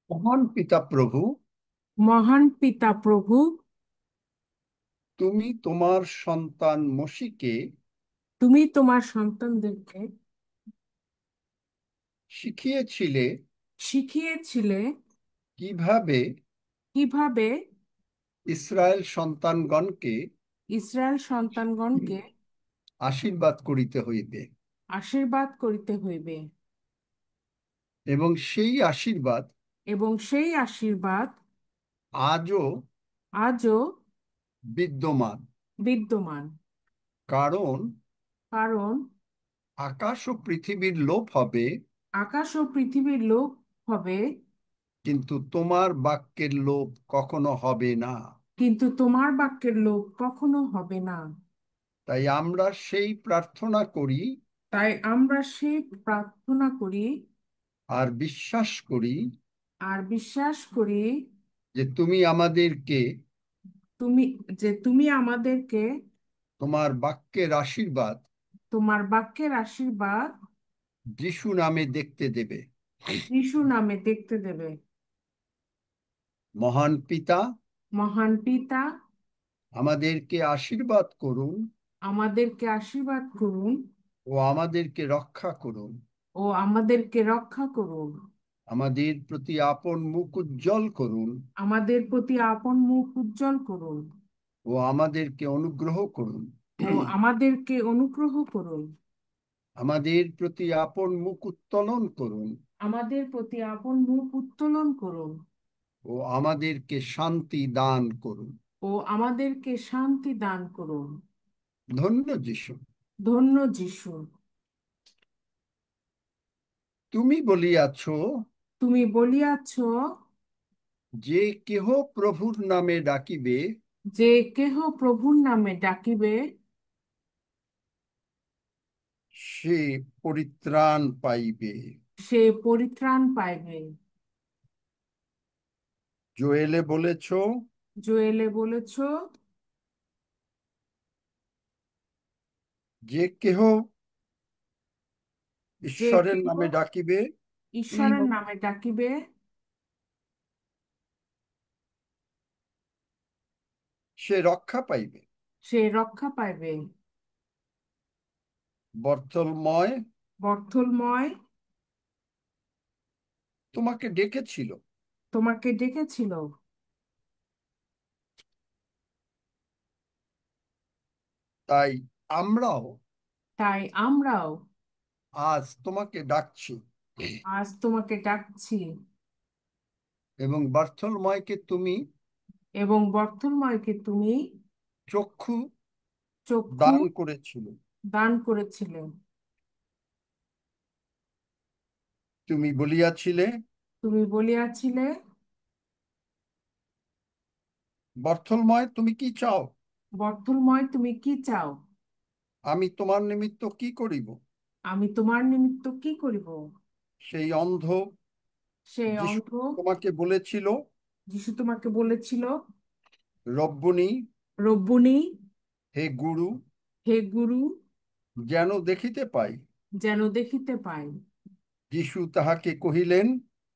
মহান পিতা প্রভু, মহান পিতা প্রভু, তুমি তোমার সন্তান মসিকে তুমি তোমার সন্তানদেরকে শিখিয়েছিলে শিখিয়েছিলে কিভাবে কিভাবে ইসরায়েল সন্তানগণকে ইসরায়েল সন্তানগণকে আশীর্বাদ করিতে হইবে, আশীর্বাদ করিতে হইবে এবং সেই আশীর্বাদ এবং সেই আশীর্বাদ আজও আজও বিদ্যমান। বিদ্যমান। কারণ কারণ আকাশ ও পৃথিবীর লোপ হবে, আকাশ ও পৃথিবীর লোপ হবে, কিন্তু তোমার বাক্যের লোপ কখনো হবে না। কিন্তু তোমার বাক্যের লোপ কখনো হবে না। তাই আমরা সেই প্রার্থনা করি তাই আমরা সেই প্রার্থনা করি আর বিশ্বাস করি আর বিশ্বাস করি যে তুমি আমাদেরকে তুমি তুমি আমাদেরকে তোমার বাক্যের আশীর্বাদ তোমার বাক্যের আশীর্বাদ যিশু নামে দেখতে দেবে। যিশু নামে দেখতে দেবে। মহান পিতা, মহান পিতা, আমাদেরকে আশীর্বাদ করুন আমাদেরকে আশীর্বাদ করুন ও আমাদেরকে রক্ষা করুন। ও আমাদেরকে রক্ষা করুন। আমাদের প্রতি আপন মুখ উজ্জ্বল করুন আমাদের প্রতি আপন মুখ উজ্জ্বল করুন ও আমাদেরকে অনুগ্রহ করুন। ও আমাদেরকে অনুগ্রহ করুন। আমাদের প্রতি আপন মুখ উত্তোলন করুন আমাদের প্রতি আপন মুখ উত্তোলন করুন ও আমাদেরকে শান্তি দান করুন। ও আমাদেরকে শান্তি দান করুন। ধন্য যিশু, ধন্য যিশু, তুমি বলিয়াছ, তুমি বলিয়াছ, যে কেহ প্রভুর নামে ডাকিবে যে কেহ প্রভুর নামে ডাকিবে সে পরিত্রাণ পাইবে। সে পরিত্রাণ পাইবে। জোয়েলে বলেছ, জোয়েলে বলেছ, যে কেহ যে ঈশ্বরের কেহ নামে ডাকিবে ঈশ্বরের নামে ডাকিবে সে রক্ষা পাইবে। সে রক্ষা পাইবে। বর্তলময় বর্থলময় তোমাকে ডেকেছিল, তোমাকে ডেকেছিল, তাই আমরাও তাই আমরাও আজ তোমাকে ডাকছি। আজ তোমাকে ডাকছি। এবং বর্তলময়কে তুমি এবং বর্থলময়কে তুমি চক্ষু চক্ষু দান করেছিল। দান করেছিলে। তুমি বলিয়াছিলে, তুমি বলিয়াছিলে, বর্তলময় তুমি কি চাও, বর্থলময় তুমি কি চাও, আমি তোমার নিমিত্ত কি করিব। আমি তোমার নিমিত্ত কি করিব। সেই অন্ধ সে যিশু অন্ধ তোমাকে বলেছিল, যিশু তোমাকে বলেছিল, রব্বুনি, রব্বুনি, হে গুরু, হে গুরু, যেন দেখিতে পাই। যেন দেখিতে পাই। যিশু তাহাকে কহিলেন,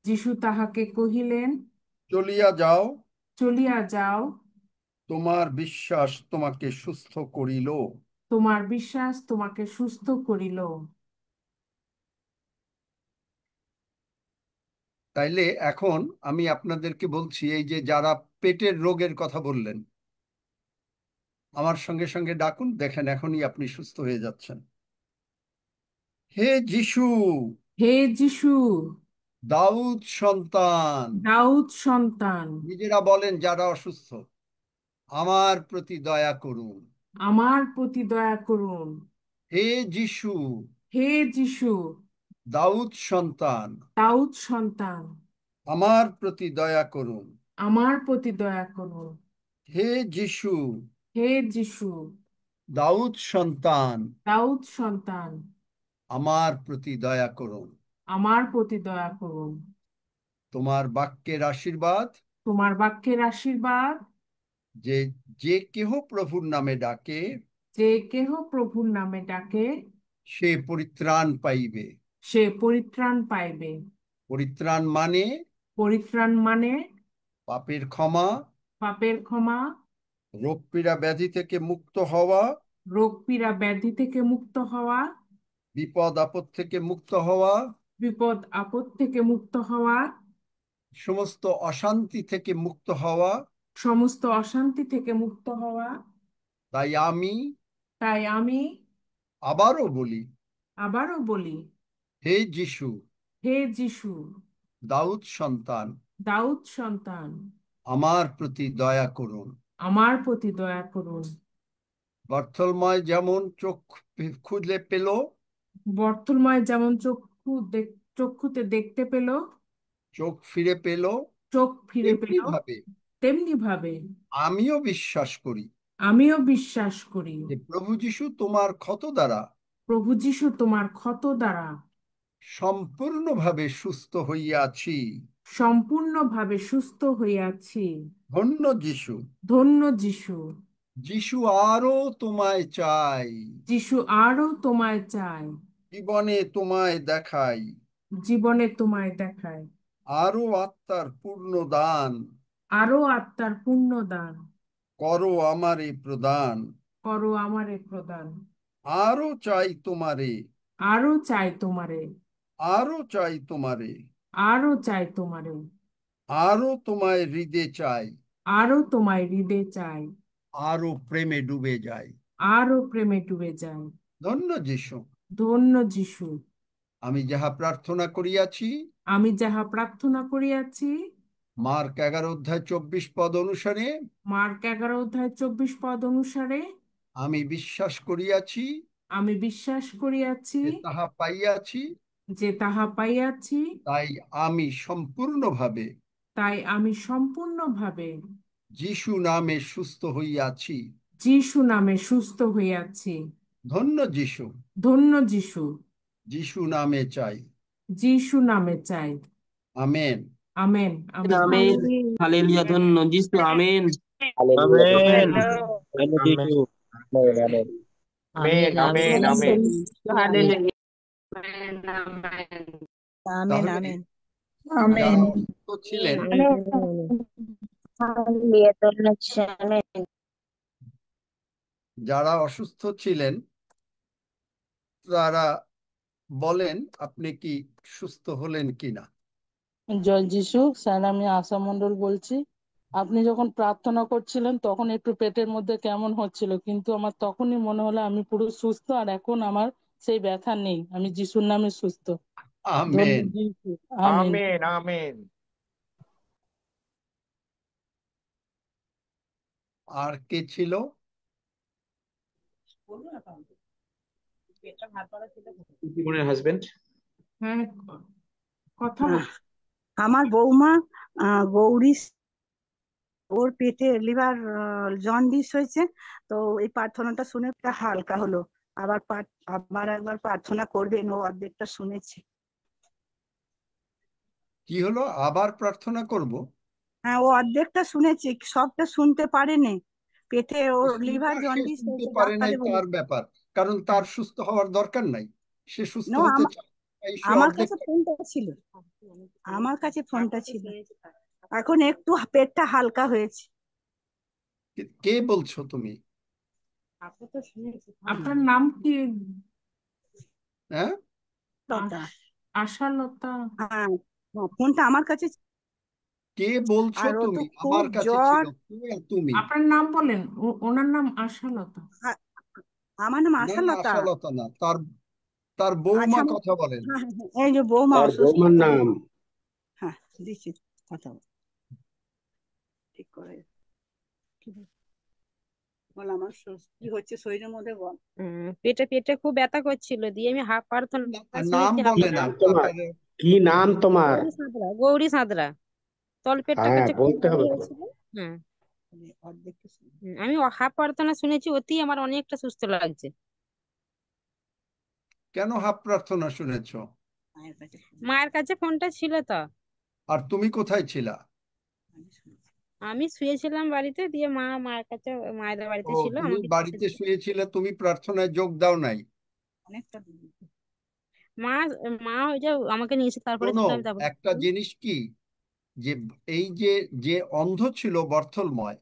যিশু তাহাকে কহিলেন, চলিয়া যাও, চলিয়া যাও, তোমার বিশ্বাস তোমাকে সুস্থ করিল। তোমার বিশ্বাস তোমাকে সুস্থ করিল। তাইলে এখন আমি আপনাদেরকে বলছি, এই যে যারা পেটের রোগের কথা বললেন, আমার সঙ্গে সঙ্গে ডাকুন, দেখেন এখনই আপনি সুস্থ হয়ে যাচ্ছেন। হে যিশু, হে যিশু, দাউদ সন্তান, দাউদ সন্তান, নিজেরা বলেন যারা অসুস্থ, আমার প্রতি দয়া করুন। আমার প্রতি দয়া করুন। হে যিশু, হে যিশু, দাউদ সন্তান, দাউদ সন্তান, আমার প্রতি দয়া করুন। আমার প্রতি দয়া করুন। হে যিশু, হে যিশু, দাউদ সন্তান, দাউদ সন্তান, আমার প্রতি দয়া করুন। আমার প্রতি দয়া করুন। তোমার বাক্যের আশীর্বাদ তোমার বাক্যের আশীর্বাদ, যে যে কেহ প্রভুর নামে ডাকে যে কেহ প্রভুর নামে ডাকে সে পরিত্রাণ পাইবে। সে পরিত্রাণ পাইবে। পরিত্রাণ মানে পরিত্রাণ মানে পাপের ক্ষমা, পাপের ক্ষমা, রোগ পীড়া ব্যাধি থেকে মুক্ত হওয়া, রোগ পীড়া ব্যাধি থেকে মুক্ত হওয়া, বিপদ আপদ থেকে মুক্ত হওয়া, বিপদ আপদ থেকে মুক্ত হওয়া, সমস্ত অশান্তি থেকে মুক্ত হওয়া। সমস্ত অশান্তি থেকে মুক্ত হওয়া। তাই আমি তাই আমি আবারও বলি, আবারও বলি, হে যিশু, হে যিশু, দাউদ সন্তান, দাউদ সন্তান, আমার প্রতি দয়া করুন। আমার প্রতি দয়া করুন। বর্থলময় যেমন চোখ খুলে পেল, বর্তলময় যেমন চক্ষুতে দেখতে পেল, চোখ ফিরে পেল, চোখ ফিরে তেমনি পেল, ভাবে তেমনি ভাবে আমিও বিশ্বাস করি আমিও বিশ্বাস করি যে প্রভু যিশু তোমার ক্ষত দ্বারা প্রভু যিশু তোমার ক্ষত দ্বারা সম্পূর্ণভাবে সুস্থ হইয়াছি। সম্পূর্ণভাবে সুস্থ হইয়াছি। ধন্য যিশু। ধন্য যিশু। যিশু আরো তোমায় চাই, যিশু আরো তোমায় চায়, জীবনে তোমায় দেখাই, জীবনে তোমায় দেখায়, আরো আত্মার পূর্ণ দান আরো আত্মার পুণ্য দান করো আমারে প্রদান। করো আমারে প্রদান। আরো চাই তোমারে, আরো চাই তোমারে, আরো চাই তোমারে, আরো চাই তোমারে, আরো তোমায় হৃদে চাই, আরো তোমায় হৃদে চাই, আরো প্রেমে ডুবে যাই। আরো প্রেমে ডুবে যায়। ধন্য যিশু। ধন্য যিশু। আমি যাহা প্রার্থনা করিয়াছি, আমি যাহা প্রার্থনা করিয়াছি, মার্ক 11 অধ্যায় 24 পদ অনুসারে মার্ক 11 অধ্যায় 24 পদ অনুসারে আমি বিশ্বাস করিয়াছি আমি বিশ্বাস করিয়াছি যে তাহা পাইয়াছি। যে তাহা পাইয়াছি। তাই আমি সম্পূর্ণভাবে তাই আমি সম্পূর্ণভাবে যিশু নামে সুস্থ হইয়াছি। যিশু নামে সুস্থ হইয়াছি। ধন্য যিশু। ধন্য যিশু। যিশু নামে চাই। যিশু নামে চাই। Amen. Amen, amen. Amen. Hallelujah, ধন্য যিশু, আমেন। Hallelujah. আমেন। Amen. ধন্য Amen. যিশু। Amen. Amen. Amen, Amen. Amen, Amen. Amen. Amen. Hallelujah. Amen তাহলে আমেন যারা Amen. অসুস্থ ছিলেন, Hallelujah. Amen. যারা অসুস্থ ছিলেন তারা বলেন আপনি কি সুস্থ হলেন কিনা। জয় যিশু স্যার, আমি আশা মণ্ডল বলছি। আপনি যখন প্রার্থনা করছিলেন তখন একটু পেটের মধ্যে কেমন হচ্ছিল, কিন্তু আমার তখনই মনে হলো আমি পুরো সুস্থ, আর এখন আমার সেই ব্যথা নেই, আমি যিশুর নামে সুস্থ। ধন্য আমেন। যিশু। আমেন। Amen. Amen. আর কে ছিল? জীবনের হাজবেন্ড। হ্যাঁ, কথা বল। আহ, আমার বৌমা গৌরী, ওর পেটে লিভার জন্ডিস হয়েছে। তো এই প্রার্থনাটা শুনে একটা হালকা হলো। আবার আবার একবার প্রার্থনা করবেন, ও অর্ধেকটা শুনেছে। কি হলো? আবার প্রার্থনা করব? হ্যাঁ, ও অর্ধেকটা শুনেছে, সবটা শুনতে পারেনি। পেটে ওর লিভার সেটা সে জন্ডিস শুনতে হয়েছে, পারে নাই ডাক্তারে বলে। তার ব্যাপার, কারণ হ্যাঁ। তার সুস্থ হওয়ার দরকার নাই। সে সুস্থ নো, হতে চায়, তাই সে আমার অর্ধেক। কাছে ফোনটা ছিল, আমার কাছে ফোনটা ছিল। এখন একটু পেটটা হালকা হয়েছে। কে বলছো তুমি? আপনি তো শুনেছেন। আপনার নাম কি? হ্যাঁ, লতা। আশালতা। হ্যাঁ, ফোনটা আমার কাছে কে বলছো আর ও তো তুমি? খুব আমার কাছে জ্বর। ছিল। কে তুমি? আপনার নাম বলেন, ওনার নাম আশালতা। আ- আমার নাম না না, আশালতা। আশালতা না, তার তার আচ্ছা, বৌমা কথা বলেন। হ্যাঁ হ্যাঁ হ্যাঁ, এই যে বৌমা তার অসুস্থ। বৌমার নাম। হ্যাঁ, দিচ্ছি কথা ঠিক করে। কি বল, আমার কি হচ্ছে শরীরের মধ্যে বল। পেটে পেটে খুব ব্যথা করছিল, দিয়ে আমি হাফ প্রার্থনা নাম শুনেছি কি বলে না নাম তোমার? আপনার। কি নাম তোমার? গৌরী সাঁতরা, গৌরী সাঁতরা। তলপেটটা হ্যাঁ, কাছে খুব বলতে ভারী হবে তো। হয়েছিল। হ্যাঁ। অর্ধেকটা শুনে। আমি হাফ প্রার্থনা শুনেছি, অতি আমার অনেকটা সুস্থ লাগছে। কেন হাফ প্রার্থনা শুনেছো? মায়ের কাছে ফোন। মায়ের কাছে ফোনটা ছিল তো। আর তুমি কোথায় ছিলা? আমি শুনেছি। আমি শুয়েছিলাম বাড়িতে, দিয়ে মায়ের কাছে, মায়ের বাড়িতে ও, ছিল, তুমি আমাকে ডেকে বাড়িতে দিল। শুয়েছিলে, তুমি প্রার্থনায় যোগ দাও নাই? অনেকটা মা মা ওই যে আমাকে নিয়েছে, তারপরে শোনো, ছিল, আমি তারপরে একটা জিনিস কি, যে এই যে যে অন্ধ ছিল বর্থলময়,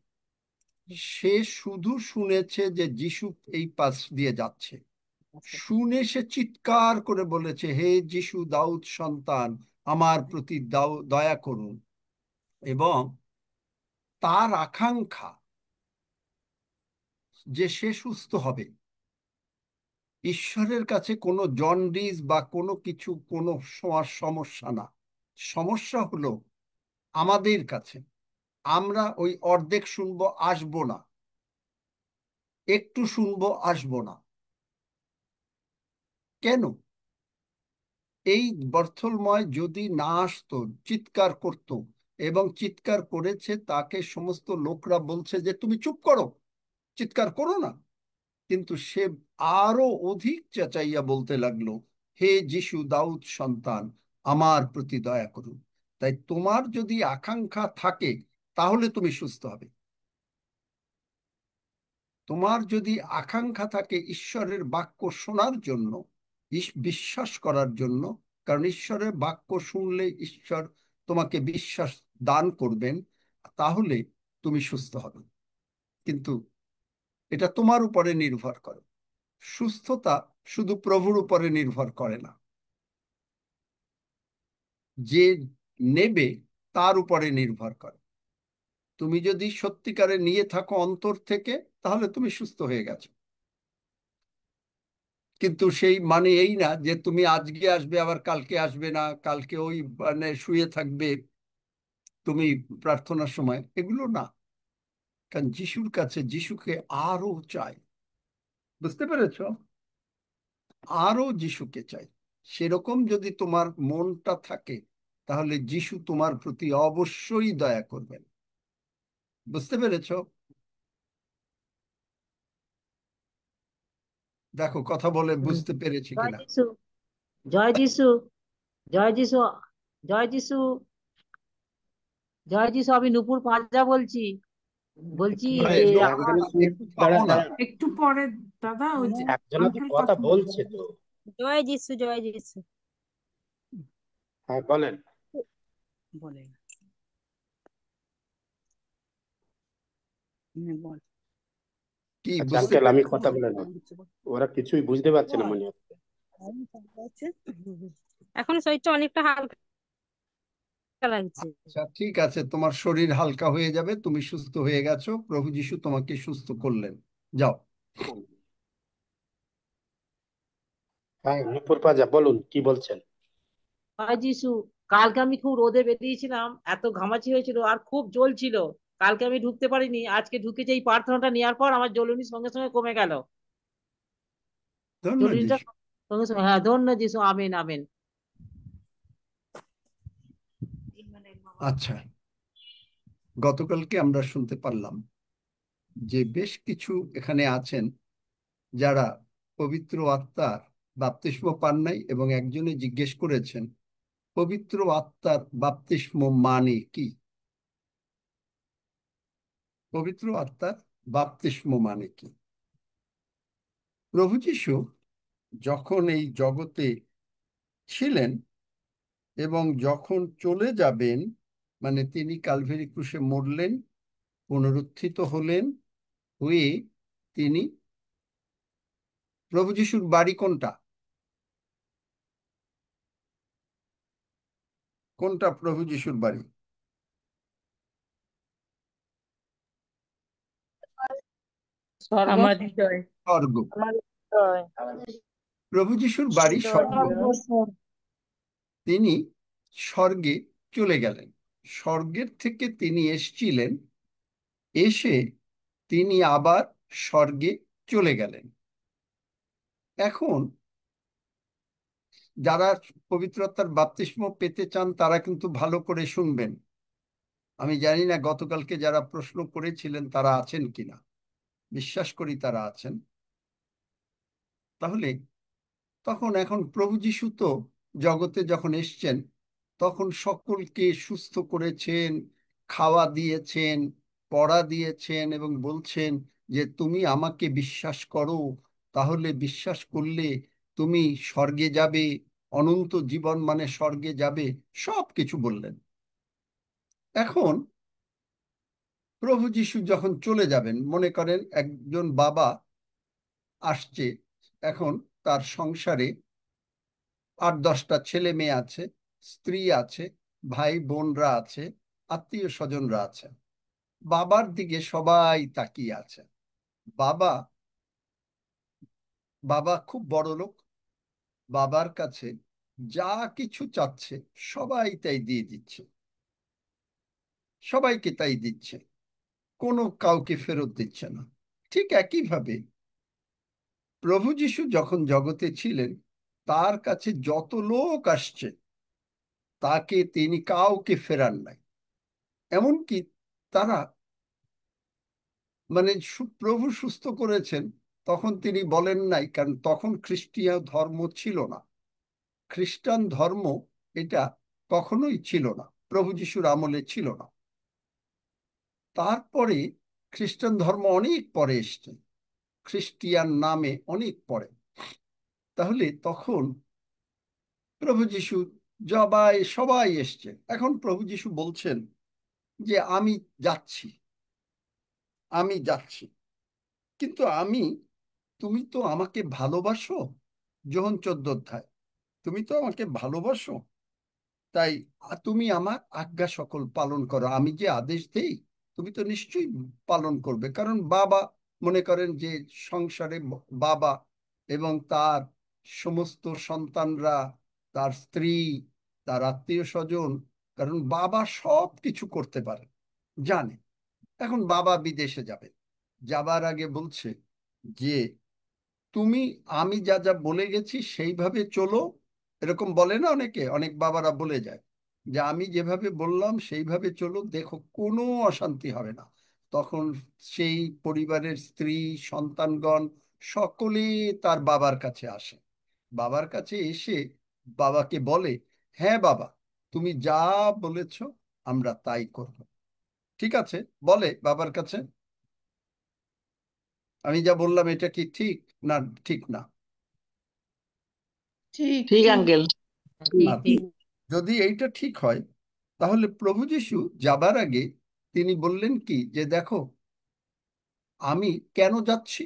সে শুধু শুনেছে যে যিশু এই পাশ দিয়ে যাচ্ছে, শুনে সে চিৎকার করে বলেছে, হে যিশু দাউদ সন্তান, আমার প্রতি দয়া করুন। এবং তার আকাঙ্ক্ষা যে সে সুস্থ হবে। ঈশ্বরের কাছে কোনো জন্ডিস বা কোনো কিছু কোনো সমস্যা না, সমস্যা হলো আমাদের কাছে। আমরা ওই অর্ধেক শুনবো, আসবো না, একটু শুনবো, আসবো না। কেন? এই বর্থলময় যদি না আসতো, চিৎকার করত, এবং চিৎকার করেছে, তাকে সমস্ত লোকরা বলছে যে তুমি চুপ করো, চিৎকার করো না। কিন্তু সে আরো অধিক চেঁচাইয়া বলতে লাগলো, হে যিশু দাউদ সন্তান, আমার প্রতি দয়া করুন। তাই তোমার যদি আকাঙ্ক্ষা থাকে, তাহলে তুমি সুস্থ হবে। তোমার যদি আকাঙ্ক্ষা থাকে ঈশ্বরের বাক্য শোনার জন্য, বিশ্বাস করার জন্য, কারণ ঈশ্বরের বাক্য শুনলে ঈশ্বর তোমাকে বিশ্বাস দান করবেন, তাহলে তুমি সুস্থ হবে। কিন্তু এটা তোমার উপরে নির্ভর করে। সুস্থতা শুধু প্রভুর উপরে নির্ভর করে না, যে নেবে তার উপরে নির্ভর করে। তুমি যদি সত্যিকারে নিয়ে থাকো অন্তর থেকে, তাহলে তুমি সুস্থ হয়ে গেছো। কিন্তু সেই মানে এই না যে তুমি আজকে আসবে আবার কালকে আসবে না, কালকে ওই মানে শুয়ে থাকবে তুমি প্রার্থনার সময়, এগুলো না। কারণ যিশুর কাছে যিশুকে আরো চাই। বুঝতে পেরেছো? আরো যিশুকে চাই। সেরকম যদি তোমার মনটা থাকে, তাহলে যিশু তোমার প্রতি অবশ্যই দয়া করবেন। বুঝতে পেরেছো? দেখো কথা বলে বুঝতে পেরেছি জয় কিনা। যিশু, জয় যিশু, জয় যিশু, জয় যিশু, জয় যিশু। আমি নুপুর পাঁজা বলছি। বলছি আরে যে লোক, আমার একটু থামো না। একটু পরে দাদা, ওই যে একজনে তো আঙ্কেল কথা কথা বলছে তো। জয় যিশু, জয় যিশু। হ্যাঁ বলেন। বলে বল। কি আচ্ছা বুঝতে আঙ্কেল, আমি পেরেছো? কথা বলে না, ওরা কিছুই বুঝতে পারছে না মনে হচ্ছে। এখন শরীরটা অনেকটা হালকা লাগছে। আচ্ছা ঠিক আছে, তোমার শরীর হালকা হয়ে যাবে, তুমি সুস্থ হয়ে গেছো, প্রভু যিশু তোমাকে সুস্থ করলেন। যাও। হ্যাঁ নুপুর পাজা বলুন, কি বলছেন? জয় যিশু। কালকে আমি খুব রোদে বেরিয়েছিলাম, এত ঘামাচি হয়েছিল আর খুব জ্বলছিল। কালকে আমি ঢুকতে পারিনি, আজকে ঢুকেছি। এই প্রার্থনাটা নেওয়ার পর আমার জ্বলুনি সঙ্গে সঙ্গে কমে গেল। ধন্য জ্বলুনিটা যিশু। সঙ্গে সঙ্গে, হ্যাঁ, ধন্য যিশু, আমেন আমেন। আচ্ছা, গতকালকে আমরা শুনতে পারলাম যে বেশ কিছু এখানে আছেন যারা পবিত্র আত্মার বাপ্তিস্ম পান নাই, এবং একজনে জিজ্ঞেস করেছেন পবিত্র আত্মার বাপ্তিস্ম মানে কি। পবিত্র আত্মার বাপ্তিস্ম মানে কি? প্রভু যীশু যখন এই জগতে ছিলেন এবং যখন চলে যাবেন, মানে তিনি কালভারি ক্রুশে মরলেন, পুনরুত্থিত হলেন, হয়ে তিনি, প্রভু যীশুর বাড়ি কোনটা? কোনটা প্রভু যীশুর বাড়ি? স্বর্গ। আমার হৃদয়। স্বর্গ। আমার হৃদয়, প্রভু যীশুর বাড়ি স্বর্গ। তিনি স্বর্গে চলে গেলেন। স্বর্গের থেকে তিনি এসেছিলেন, এসে তিনি আবার স্বর্গে চলে গেলেন। এখন যারা পবিত্র আত্মার বাপ্তিস্ম পেতে চান, তারা কিন্তু ভালো করে শুনবেন। আমি জানি না গতকালকে যারা প্রশ্ন করেছিলেন তারা আছেন কিনা, বিশ্বাস করি তারা আছেন। তাহলে এখন প্রভু যীশু তো জগতে যখন এসছেন, তখন সকলকে সুস্থ করেছেন, খাওয়া দিয়েছেন, পড়া দিয়েছেন, এবং বলছেন যে তুমি আমাকে বিশ্বাস করো, তাহলে বিশ্বাস করলে তুমি স্বর্গে যাবে, অনন্ত জীবন মানে স্বর্গে যাবে, সব কিছু বললেন। এখন প্রভু যিশু যখন চলে যাবেন, মনে করেন একজন বাবা আসছে, এখন তার সংসারে 8-10টা ছেলে মেয়ে আছে, স্ত্রী আছে, ভাই বোনরা আছে, আত্মীয় স্বজনরা আছে। বাবার দিকে সবাই তাকিয়ে আছে। বাবা বাবা খুব বড় লোক। বাবার কাছে যা কিছু চাচ্ছে সবাই তাই দিয়ে দিচ্ছে, সবাইকে তাই দিচ্ছে, কোনো কাউকে ফেরত দিচ্ছে না। ঠিক একইভাবে প্রভু যিশু যখন জগতে ছিলেন, তার কাছে যত লোক আসছে তাকে তিনি কাউকে ফেরান নাই। এমনকি তারা মানে প্রভু সুস্থ করেছেন, তখন তিনি বলেন নাই, কারণ তখন খ্রিস্টীয় ধর্ম ছিল না। খ্রিস্টান ধর্ম এটা কখনোই ছিল না, প্রভু যিশুর আমলে ছিল না। তারপরে খ্রিস্টান ধর্ম অনেক পরে এসছে, খ্রিস্টিয়ান নামে অনেক পরে। তাহলে তখন প্রভু যিশু সবাই এসছে। এখন প্রভু যিশু বলছেন যে আমি যাচ্ছি, আমি যাচ্ছি, কিন্তু তুমি তো আমাকে ভালোবাসো। যোহন 14 অধ্যায়, তুমি তো আমাকে ভালোবাসো, তাই তুমি আমার আজ্ঞা সকল পালন করো। আমি যে আদেশ দেই তুমি তো নিশ্চয়ই পালন করবে, কারণ বাবা, মনে করেন যে সংসারে বাবা এবং তার সমস্ত সন্তানরা, তার স্ত্রী, তার আত্মীয় স্বজন, কারণ বাবা সব কিছু করতে পারে, জানে। এখন বাবা বিদেশে যাবে, যাবার আগে বলছে যে তুমি আমি যা যা বলে গেছি সেইভাবে চলো। এরকম বলে না অনেকে, অনেক বাবারা বলে যায় যে আমি যেভাবে বললাম সেইভাবে চলো, দেখো কোনো অশান্তি হবে না। তখন সেই পরিবারের স্ত্রী, সন্তানগণ সকলে তার বাবার কাছে আসে। বাবার কাছে এসে বাবাকে বলে, হ্যাঁ বাবা, তুমি যা বলেছ আমরা তাই করব। ঠিক আছে, বলে বাবার কাছে, আমি যা বললাম এটা কি ঠিক না ঠিক না? ঠিক ঠিক ঠিক। আঙ্কেল, ঠিক আচ্ছা, ঠিক। যদি এইটা ঠিক হয়, তাহলে প্রভু যিশু যাবার আগে তিনি বললেন কি, যে দেখো আমি কেন যাচ্ছি,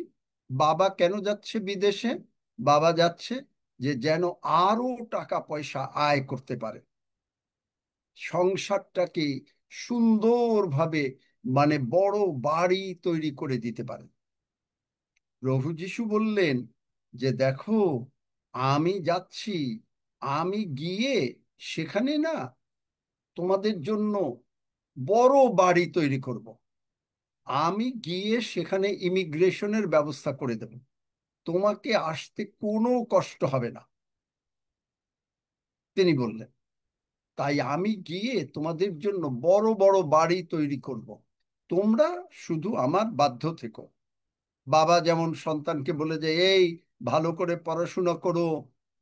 বাবা কেন যাচ্ছে বিদেশে? বাবা যাচ্ছে যে যেন আরো টাকা পয়সা আয় করতে পারে, সংসারটাকে সুন্দরভাবে মানে বড় বাড়ি তৈরি করে দিতে পারে। প্রভু যিশু বললেন যে দেখো আমি যাচ্ছি, আমি গিয়ে সেখানে না তোমাদের জন্য বড় বাড়ি তৈরি করব। আমি গিয়ে সেখানে ইমিগ্রেশনের ব্যবস্থা করে দেব, তোমাকে আসতে কোনো কষ্ট হবে না, তিনি বললেন। তাই আমি গিয়ে তোমাদের জন্য বড় বড় বাড়ি তৈরি করব, তোমরা শুধু আমার বাধ্য থেকো। বাবা যেমন সন্তানকে বলে যে এই ভালো করে পড়াশোনা করো,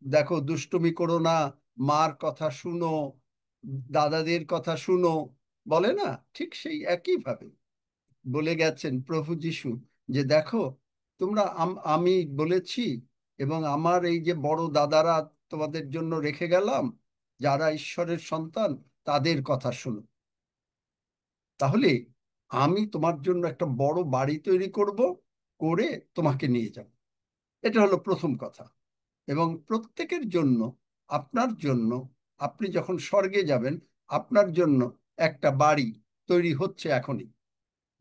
দেখো দুষ্টুমি করো না, মার কথা শুনো, দাদাদের কথা শুনো, বলে না, ঠিক সেই একইভাবে বলে গেছেন প্রভু যিশু যে দেখো তোমরা আমি বলেছি, এবং আমার এই যে বড় দাদারা তোমাদের জন্য রেখে গেলাম, যারা ঈশ্বরের সন্তান, তাদের কথা শুনো। তাহলে আমি তোমার জন্য একটা বড় বাড়ি তৈরি করব, করে তোমাকে নিয়ে যাব। এটা হলো প্রথম কথা। এবং প্রত্যেকের জন্য, আপনার জন্য, আপনি যখন স্বর্গে যাবেন, আপনার জন্য একটা বাড়ি তৈরি হচ্ছে এখনই।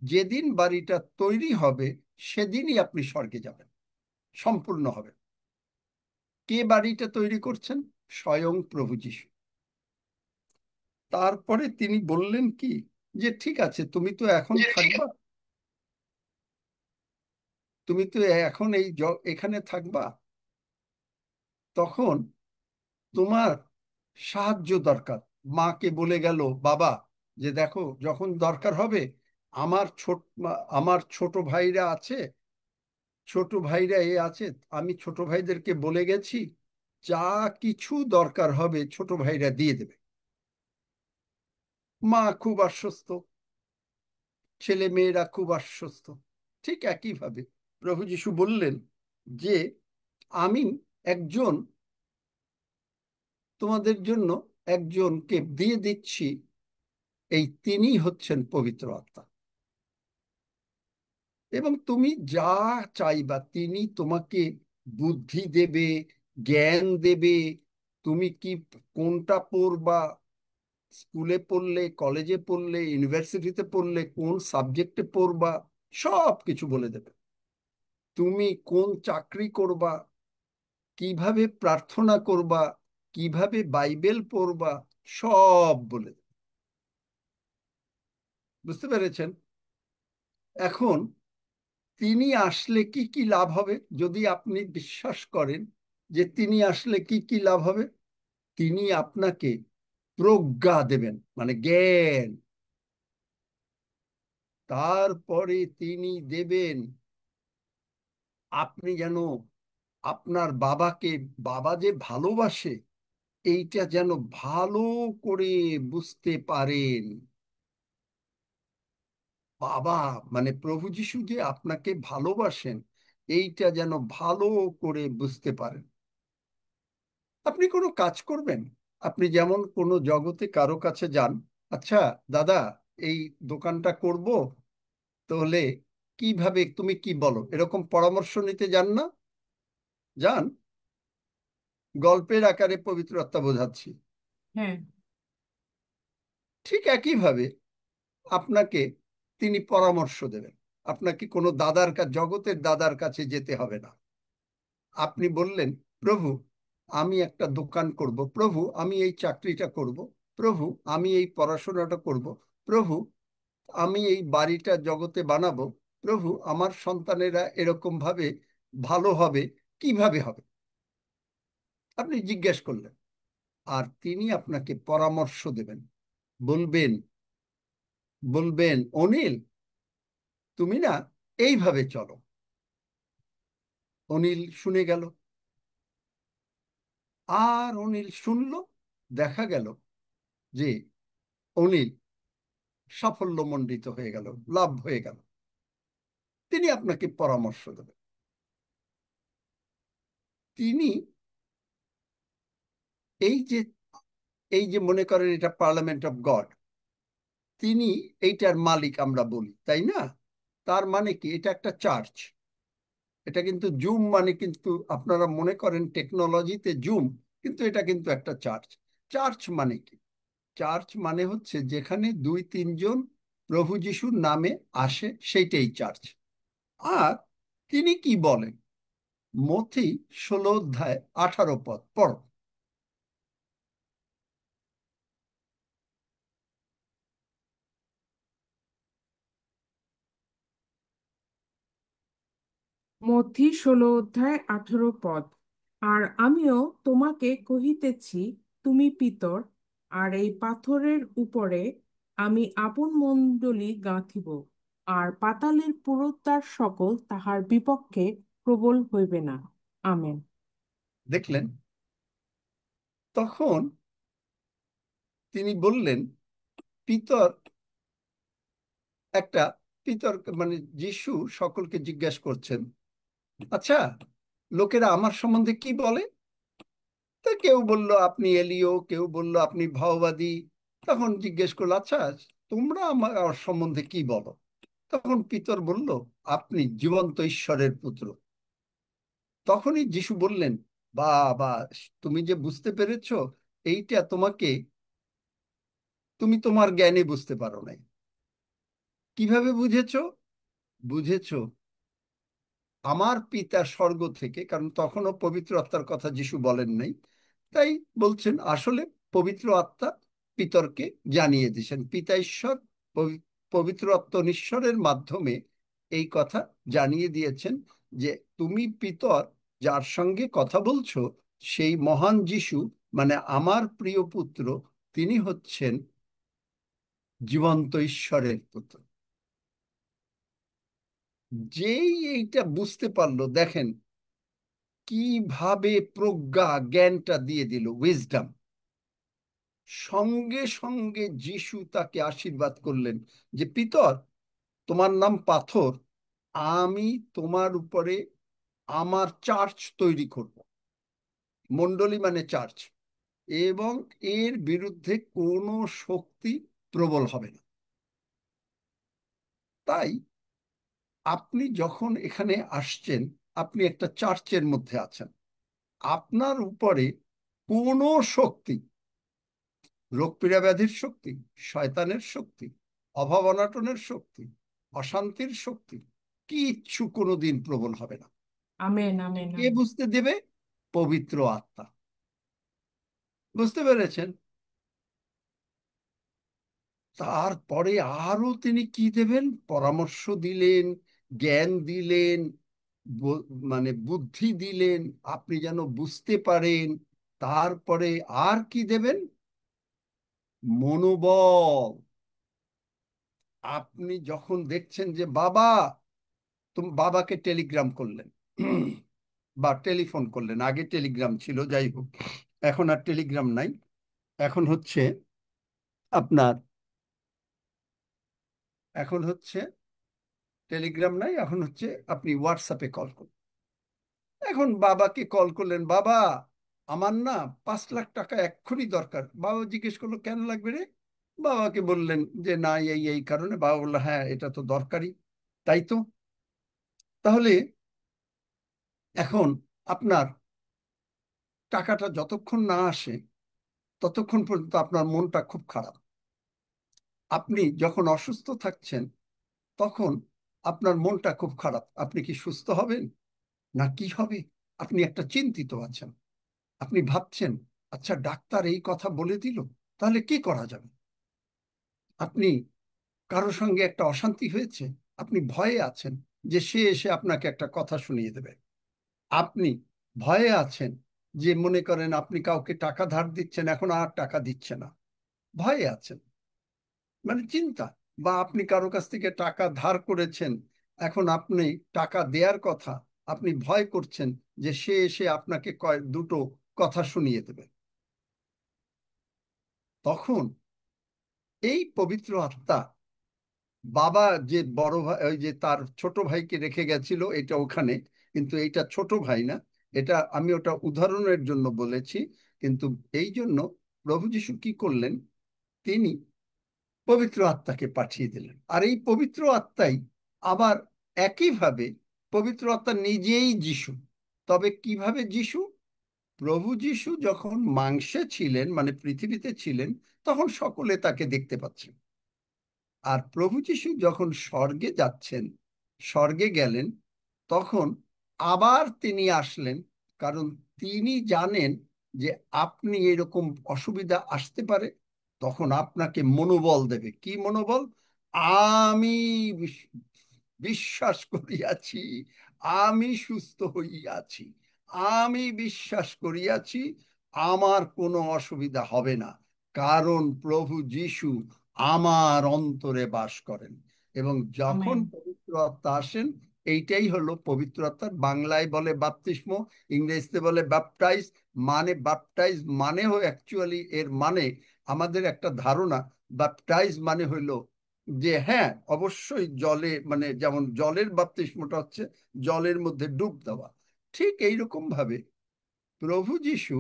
যেদিন বাড়িটা তৈরি হবে সেদিনই আপনি স্বর্গে যাবেন, সম্পূর্ণ হবে। কে বাড়িটা তৈরি করছেন? স্বয়ং প্রভু যিশু। তারপরে তিনি বললেন কি, যে ঠিক আছে তুমি তো এখন থাকবা, তুমি তো এখন এখানে থাকবা, তখন তোমার সাহায্য দরকার। মাকে বলে গেল বাবা যে দেখো যখন দরকার হবে, আমার আমার ছোট ভাইরা আছে, ছোট ভাইরা আছে, আমি ছোট ভাইদেরকে বলে গেছি, যা কিছু দরকার হবে ছোট ভাইরা দিয়ে দেবে। মা খুব আশ্বস্ত, ছেলে মেয়েরা খুব আশ্বস্ত। ঠিক একইভাবে প্রভু যিশু বললেন যে আমি একজন তোমাদের জন্য একজনকে দিয়ে দিচ্ছি, এই তিনি হচ্ছেন পবিত্র আত্মা, এবং তুমি যা চাইবা তিনি তোমাকে বুদ্ধি দেবে, জ্ঞান দেবে। তুমি কি কোনটা পড়বা, স্কুলে পড়লে, কলেজে পড়লে, ইউনিভার্সিটিতে পড়লে, কোন সাবজেক্টে পড়বা, সব কিছু বলে দেবে। তুমি কোন চাকরি করবা, কিভাবে প্রার্থনা করবা, কিভাবে বাইবেল পড়বা, সব বলে দেবে। বুঝতে পেরেছেন? এখন তিনি আসলে কি কি লাভ হবে, যদি আপনি বিশ্বাস করেন যে তিনি আসলে কি কি লাভ হবে? তিনি আপনাকে প্রজ্ঞা দেবেন, মানে জ্ঞান। তারপরে তিনি দেবেন আপনি যেন আপনার বাবাকে, বাবা যে ভালোবাসে এইটা যেন ভালো করে বুঝতে পারেন। বাবা মানে প্রভু যিশু যে আপনাকে ভালোবাসেন এইটা যেন ভালো করে বুঝতে পারেন। আপনি কোনো কাজ করবেন, আপনি যেমন কোনো জগতে কারো কাছে যান, আচ্ছা দাদা এই দোকানটা করব, তাহলে কিভাবে তুমি কি বলো, এরকম পরামর্শ নিতে যান না? যান। গল্পের আকারে পবিত্র আত্মা বোঝাচ্ছি। হ্যাঁ। ঠিক একইভাবে আপনাকে তিনি পরামর্শ দেবেন। আপনাকে কোনো জগতের দাদার কাছে যেতে হবে না। আপনি বললেন, প্রভু আমি একটা দোকান করব, প্রভু আমি এই চাকরিটা করব, প্রভু আমি এই পড়াশোনাটা করব, প্রভু আমি এই বাড়িটা জগতে বানাবো, প্রভু আমার সন্তানেরা এরকম ভাবে ভালো হবে, কিভাবে হবে? আপনি জিজ্ঞেস করলেন, আর তিনি আপনাকে পরামর্শ দেবেন। বলবেন বলবেন অনিল তুমি না এইভাবে চলো। অনিল শুনে গেল, আর অনিল শুনলো, দেখা গেল যে অনিল সাফল্যমণ্ডিত হয়ে গেল, লাভ হয়ে গেল। তিনি আপনাকে পরামর্শ দেবেন। তিনি এই যে এই যে মনে করেন এটা পার্লামেন্ট অফ গড, তিনি এইটার মালিক আমরা বলি, তাই না? তার মানে কি, এটা একটা চার্চ। এটা কিন্তু জুম মানে, কিন্তু আপনারা মনে করেন টেকনোলজিতে জুম, কিন্তু এটা কিন্তু একটা চার্চ। চার্চ মানে কি? চার্চ মানে হচ্ছে যেখানে 2-3 জন প্রভু যিশুর নামে আসে, সেইটাই চার্চ। আর তিনি কি বলেন, মথি 16 অধ্যায় 18 পদ পড়ো। মথি 16 অধ্যায় 18 পদ। আর আমিও তোমাকে কহিতেছি, তুমি পিতর, আর এই পাথরের উপরে আমি আপন মণ্ডলী গাঁথিব, আর পাতালের পুরুত্বার সকল তাহার বিপক্ষে প্রবল হইবে না। আমেন। দেখলেন? তখন তিনি বললেন, পিতর একটা পিতর মানে যিশু সকলকে জিজ্ঞাসা করছেন, আচ্ছা লোকেরা আমার সম্বন্ধে কি বলে? তা কেউ বলল আপনি এলিও, কেউ বলল আপনি ভাওবাদী। তখন জিজ্ঞেস করলো, আচ্ছা তোমরা আমার সম্বন্ধে কি বলো? তখন পিতর বলল, আপনি জীবন্ত ঈশ্বরের পুত্র। তখনই যিশু বললেন, বাবা তুমি যে বুঝতে পেরেছো, এইটা তুমি তোমার জ্ঞানে বুঝতে পারো নাই। কিভাবে বুঝেছো? বুঝেছো আমার পিতা স্বর্গ থেকে, কারণ তখনও পবিত্র আত্মার কথা যিশু বলেন নাই, তাই বলছেন আসলে পবিত্র আত্মা পিতরকে জানিয়ে দিয়েছেন। পিতা ঈশ্বর পবিত্র আত্মনিশ্বরের মাধ্যমে এই কথা জানিয়ে দিয়েছেন যে তুমি পিতর যার সঙ্গে কথা বলছো, সেই মহান যিশু মানে আমার প্রিয় পুত্র, তিনি হচ্ছেন জীবন্ত ঈশ্বরের পুত্র। যেই এইটা বুঝতে পারলো, দেখেন কিভাবে প্রজ্ঞা জ্ঞানটা দিয়ে দিল, উইজডম। সঙ্গে সঙ্গে যিশু তাকে আশীর্বাদ করলেন যে পিতর তোমার নাম পাথর, আমি তোমার উপরে আমার চার্চ তৈরি করব। মণ্ডলী মানে চার্চ। এবং এর বিরুদ্ধে কোনো শক্তি প্রবল হবে না। তাই আপনি যখন এখানে আসছেন, আপনি একটা চার্চের মধ্যে আছেন, আপনার উপরে কোনো শক্তি, রোগ পীড়া ব্যাধির শক্তি, শয়তানের শক্তি, অভাব অনটনের শক্তি, অশান্তির শক্তি, কিচ্ছু কোনোদিন প্রবল হবে না। আমেন, আমেন, কে আমেন। বুঝতে দেবে? পবিত্র আত্মা। বুঝতে পেরেছেন? তারপরে আরো তিনি কি দেবেন? পরামর্শ দিলেন, জ্ঞান দিলেন, মানে বুদ্ধি দিলেন, আপনি যেন বুঝতে পারেন। তারপরে আর কি দেবেন? মনোবল। আপনি যখন দেখছেন যে বাবা, তুমি বাবাকে টেলিগ্রাম করলেন বা টেলিফোন করলেন, আগে টেলিগ্রাম ছিল, যাই হোক, এখন আর টেলিগ্রাম নাই, এখন হচ্ছে আপনার, এখন হচ্ছে টেলিগ্রাম নাই, এখন হচ্ছে আপনি হোয়াটসঅ্যাপে কল করুন। এখন বাবাকে কল করলেন, বাবা আমার না 5 লাখ টাকা এক্ষুনি দরকার। বাবা জিজ্ঞেস করলো, কেন লাগবে রে? বাবাকে বললেন যে না, এই এই কারণে। বাবা বললো, হ্যাঁ এটা তো দরকারি। তাই তো, তাহলে এখন আপনার টাকাটা যতক্ষণ না আসে ততক্ষণ পর্যন্ত আপনার মনটা খুব খারাপ। আপনি যখন অসুস্থ থাকছেন তখন আপনার মনটা খুব খারাপ। আপনি কি সুস্থ হবেন না কি হবে? আপনি একটা চিন্তিত আছেন। আপনি ভাবছেন, আচ্ছা ডাক্তার এই কথা বলে দিল, তাহলে কি করা যাবে? আপনি কারোর সঙ্গে একটা অশান্তি হয়েছে, আপনি ভয়ে আছেন যে সে এসে আপনাকে একটা কথা শুনিয়ে দেবে। আপনি ভয়ে আছেন যে মনে করেন আপনি কাউকে টাকা ধার দিচ্ছেন, এখন আর টাকা দিচ্ছে না, ভয়ে আছেন, মানে চিন্তা। বা আপনি কারো কাছ থেকে টাকা ধার করেছেন, এখন আপনি টাকা দেওয়ার কথা, আপনি ভয় করছেন যে সে এসে আপনাকে দুটো কথা শুনিয়ে দেবে। তখন এই পবিত্র আত্মা, বাবা যে বড় ভাই, ওই যে তার ছোট ভাইকে রেখে গেছিল, এটা ওখানে, কিন্তু এইটা ছোট ভাই না, এটা আমি ওটা উদাহরণের জন্য বলেছি। কিন্তু এই জন্য প্রভু যিশু কি করলেন? তিনি পবিত্র আত্মাকে পাঠিয়ে দিলেন। আর এই পবিত্র আত্মাই আবার একইভাবে, পবিত্র আত্মা নিজেই যিশু। তবে কিভাবে যিশু? প্রভু যিশু যখন মাংসে ছিলেন, মানে পৃথিবীতে ছিলেন, তখন সকলে তাকে দেখতে পাচ্ছেন। আর প্রভু যিশু যখন স্বর্গে যাচ্ছেন, স্বর্গে গেলেন, তখন আবার তিনি আসলেন, কারণ তিনি জানেন যে আপনি এরকম অসুবিধা আসতে পারে। তখন আপনাকে মনোবল দেবে। কি মনোবল? আমি বিশ্বাস করিয়াছি, আমি সুস্থ হইয়াছি, আমি বিশ্বাস করিয়াছি, আমার কোনো অসুবিধা হবে না, কারণ প্রভু যিশু আমার অন্তরে বাস করেন। এবং যখন আমেন। পবিত্র আত্মা আসেন, এইটাই হলো পবিত্র আত্মার, বাংলায় বলে বাপ্তিস্ম, ইংরেজিতে বলে ব্যাপটাইজ। মানে বাপটাইজ মানেও অ্যাকচুয়ালি, এর মানে আমাদের একটা ধারণা, ব্যাপটাইজ মানে হইলো যে হ্যাঁ অবশ্যই জলে, মানে যেমন জলের বাপ্তিস্মটা হচ্ছে জলের মধ্যে ডুব দেওয়া, ঠিক এইরকম ভাবে প্রভু যিশু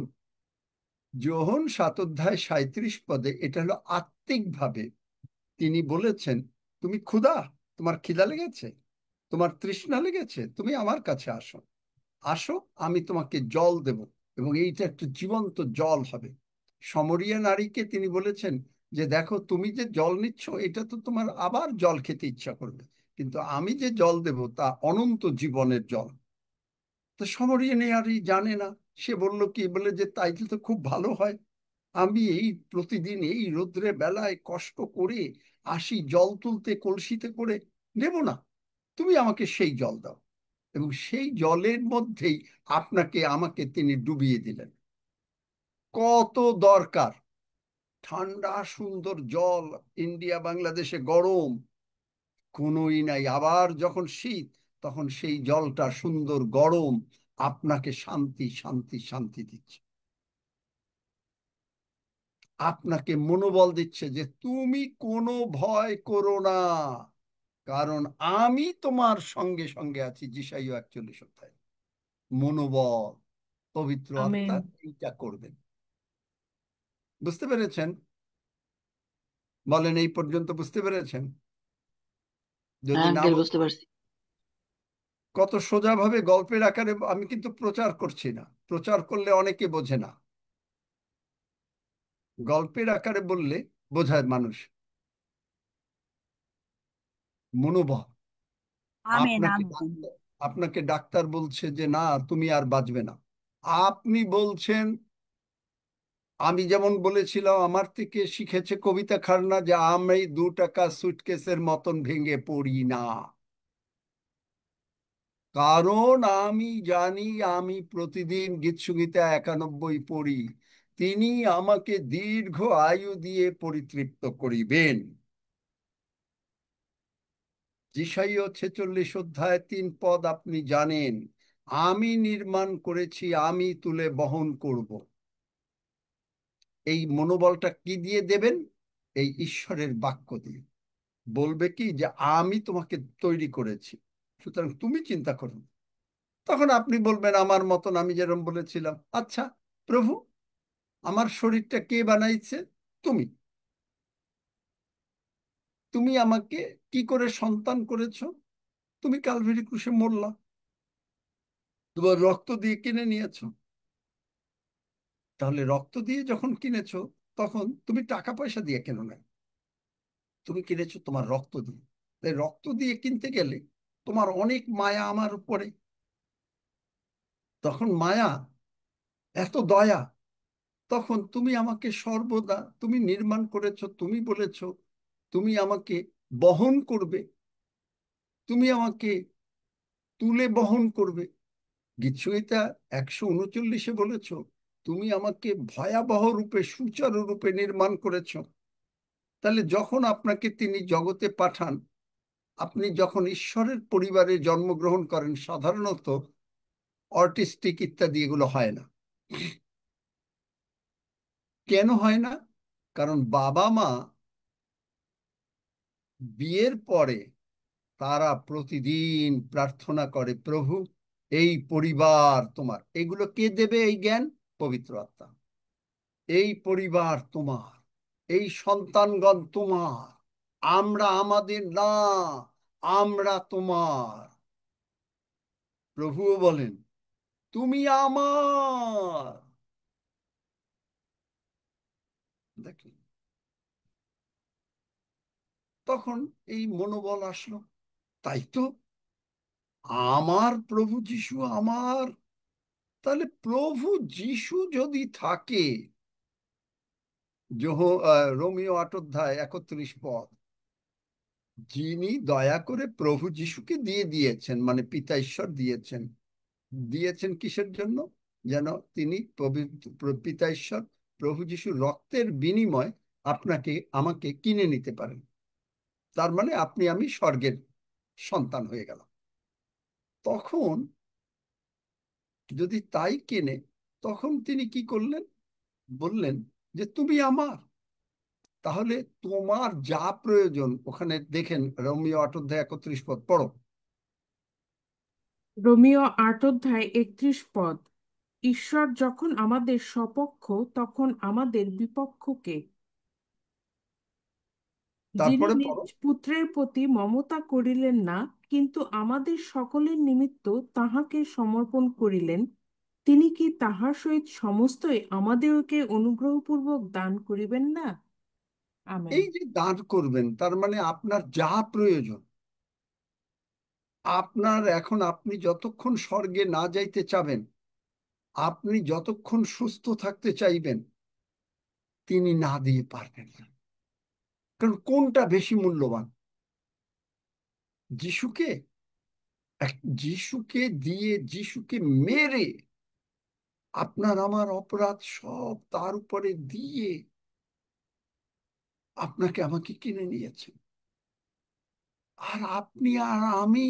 যোহন 7 অধ্যায় 37 পদে, এটা হলো আত্মিক ভাবে তিনি বলেছেন, তুমি ক্ষুধা, তোমার খিদা লেগেছে, তোমার তৃষ্ণা লেগেছে, তুমি আমার কাছে আসো, আসো, আমি তোমাকে জল দেব, এবং এইটা একটা জীবন্ত জল হবে। সমরিয়া নারীকে তিনি বলেছেন যে দেখো, তুমি যে জল নিচ্ছ, এটা তো তোমার আবার জল খেতে ইচ্ছা করবে, কিন্তু আমি যে জল দেব তা অনন্ত জীবনের জল। তো সমরিয়া নারী জানে না, সে বলল কি, বলে যে তাই তো খুব ভালো হয়, আমি এই প্রতিদিন এই রোদ্রে বেলায় কষ্ট করে আসি জল তুলতে কলসিতে করে, নেব না, তুমি আমাকে সেই জল দাও। এবং সেই জলের মধ্যেই আপনাকে আমাকে তিনি ডুবিয়ে দিলেন। কত দরকার ঠান্ডা সুন্দর জল! ইন্ডিয়া বাংলাদেশে গরম, কোনোই নাই। আবার যখন শীত, তখন সেই জলটা সুন্দর গরম, আপনাকে শান্তি শান্তি শান্তি দিচ্ছে, আপনাকে মনোবল দিচ্ছে যে তুমি কোনো ভয় করো না, কারণ আমি তোমার সঙ্গে সঙ্গে আছি। যিশাইয়া 41 অধ্যায়। মনোবল, পবিত্র আমেন। আত্মা এইটা করবেন। বুঝতে পেরেছেন? বলেন, এই পর্যন্ত বুঝতে পেরেছেন? যদি হ্যাঁ না আঙ্কেল, বুঝতে বুঝতে, পারছি। কত সোজাভাবে গল্পের আকারে, আমি কিন্তু প্রচার করছি না, প্রচার করলে অনেকে বোঝে না, গল্পের আকারে বললে বোঝায় মানুষ। মনোবল। আমেন আপনাকে আমেন। ডাক্তার আপনাকে ডাক্তার বলছে যে না, তুমি আর বাঁচবে না, আপনি বলছেন, আমি যেমন বলেছিলাম, আমার থেকে শিখেছে কবিতা খান্না যে আমি 2 টাকা সুটকেসের মতন ভেঙে পড়ি না, কারণ আমি জানি আমি প্রতিদিন গীতসংহিতা 91 পড়ি, তিনি আমাকে দীর্ঘ আয়ু দিয়ে পরিতৃপ্ত করিবেন। যিশাইয় 46 অধ্যায় 3 পদ আপনি জানেন, আমি নির্মাণ করেছি, আমি তুলে বহন করব। এই মনোবলটা কি দিয়ে দেবেন? এই ঈশ্বরের বাক্য দিয়ে। বলবে কি যে আমি তোমাকে তৈরি করেছি, সুতরাং তুমি চিন্তা করো না। তখন আপনি বলবেন আমার মতন, আমি যেরকম বলেছিলাম, আচ্ছা প্রভু, আমার শরীরটা কে বানাইছে? তুমি। তুমি আমাকে কি করে সন্তান করেছো? তুমি ক্যালভারি ক্রুশে মরলা, তোমার রক্ত দিয়ে কিনে নিয়েছো। তাহলে রক্ত দিয়ে যখন কিনেছো, তখন তুমি টাকা পয়সা দিয়ে কেন না, তুমি কিনেছো তোমার রক্ত দিয়ে। তাই রক্ত দিয়ে কিনতে গেলে তোমার অনেক মায়া আমার উপরে, তখন মায়া, এত দয়া, তখন তুমি আমাকে সর্বদা, তুমি নির্মাণ করেছো, তুমি বলেছো তুমি আমাকে বহন করবে, তুমি আমাকে তুলে বহন করবে। গীতসংহিতা 139 বলেছো তুমি আমাকে ভয়াবহ রূপে, সুচারু রূপে নির্মাণ করেছো। তাহলে যখন আপনাকে তিনি জগতে পাঠান, আপনি যখন ঈশ্বরের পরিবারে জন্মগ্রহণ করেন, সাধারণত অটিস্টিক ইত্যাদি এগুলো হয় না। কেন হয় না? কারণ বাবা মা বিয়ের পরে তারা প্রতিদিন প্রার্থনা করে, প্রভু এই পরিবার তোমার। এগুলো কে দেবে এই জ্ঞান? পবিত্র আত্মা। এই পরিবার তোমার, এই সন্তানগণ তোমার, আমরা আমাদের না, আমরা তোমার। প্রভুও বলেন তুমি আমার। দেখলেন? তখন এই মনোবল আসলো, তাই তো, আমার প্রভু যিশু আমার। তাহলে প্রভু যিশু যদি থাকে, রোমিও 8 অধ্যায় 31 পদ, যিনি দয়া করে প্রভু যিশুকে দিয়ে দিয়েছেন, মানে পিতা ঈশ্বর দিয়েছেন। দিয়েছেন কিসের জন্য? যেন তিনি পিতা ঈশ্বর প্রভু যিশুর রক্তের বিনিময় আপনাকে আমাকে কিনে নিতে পারেন। তার মানে আপনি আমি স্বর্গের সন্তান হয়ে গেলাম। তখন যদি তাই কেনে, তখন তিনি কি করলেন? বললেন যে তুমি আমার। তাহলে তোমার যা প্রয়োজন, ওখানে দেখেন রোমিও 8 অধ্যায় 31 পদ পড়ো। রোমিও 8 অধ্যায় 31 পদ। ঈশ্বর যখন আমাদের সপক্ষ, তখন আমাদের বিপক্ষকে, যিনি তারপরে নিজ পড়ো। পুত্রের প্রতি মমতা করিলেন না, কিন্তু আমাদের সকলের নিমিত্ত তাহাকে সমর্পণ করিলেন, তিনি কি তাহার সহিত সমস্তই আমাদেরকে অনুগ্রহপূর্বক দান করিবেন না? আমেন। এই যে দান করবেন, তার মানে আপনার যা প্রয়োজন, আপনার এখন, আপনি যতক্ষণ স্বর্গে না যাইতে চাবেন, আপনি যতক্ষণ সুস্থ থাকতে চাইবেন, তিনি না দিয়ে পারবেন না। কারণ কোনটা বেশি মূল্যবান? যিশুকে, যিশুকে দিয়ে, যিশুকে মেরে, আপনার আমার অপরাধ সব তার উপরে দিয়ে আপনাকে আমাকে কিনে নিয়েছেন। আর আপনি আর আমি,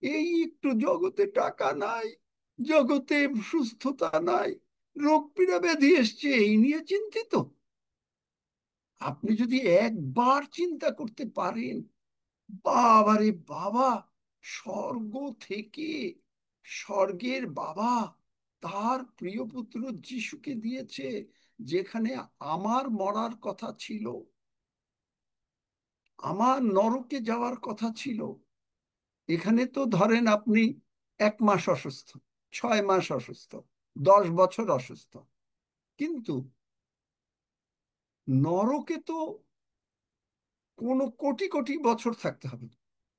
এই একটু জগতে টাকা নাই, জগতে সুস্থতা নাই, রোগ পীড়া ব্যাধি এসছে, এই নিয়ে চিন্তিত। আপনি যদি একবার চিন্তা করতে পারেন, বাবারে বাবা, স্বর্গ থেকে, স্বর্গের বাবা তার প্রিয় পুত্র যিশুকে দিয়েছে, যেখানে আমার মরার কথা ছিল, আমার নরকে যাওয়ার কথা ছিল, এখানে তো ধরেন আপনি 1 মাস অসুস্থ, 6 মাস অসুস্থ, 10 বছর অসুস্থ, কিন্তু নরকে তো কোনো কোটি কোটি বছর থাকতে হবে।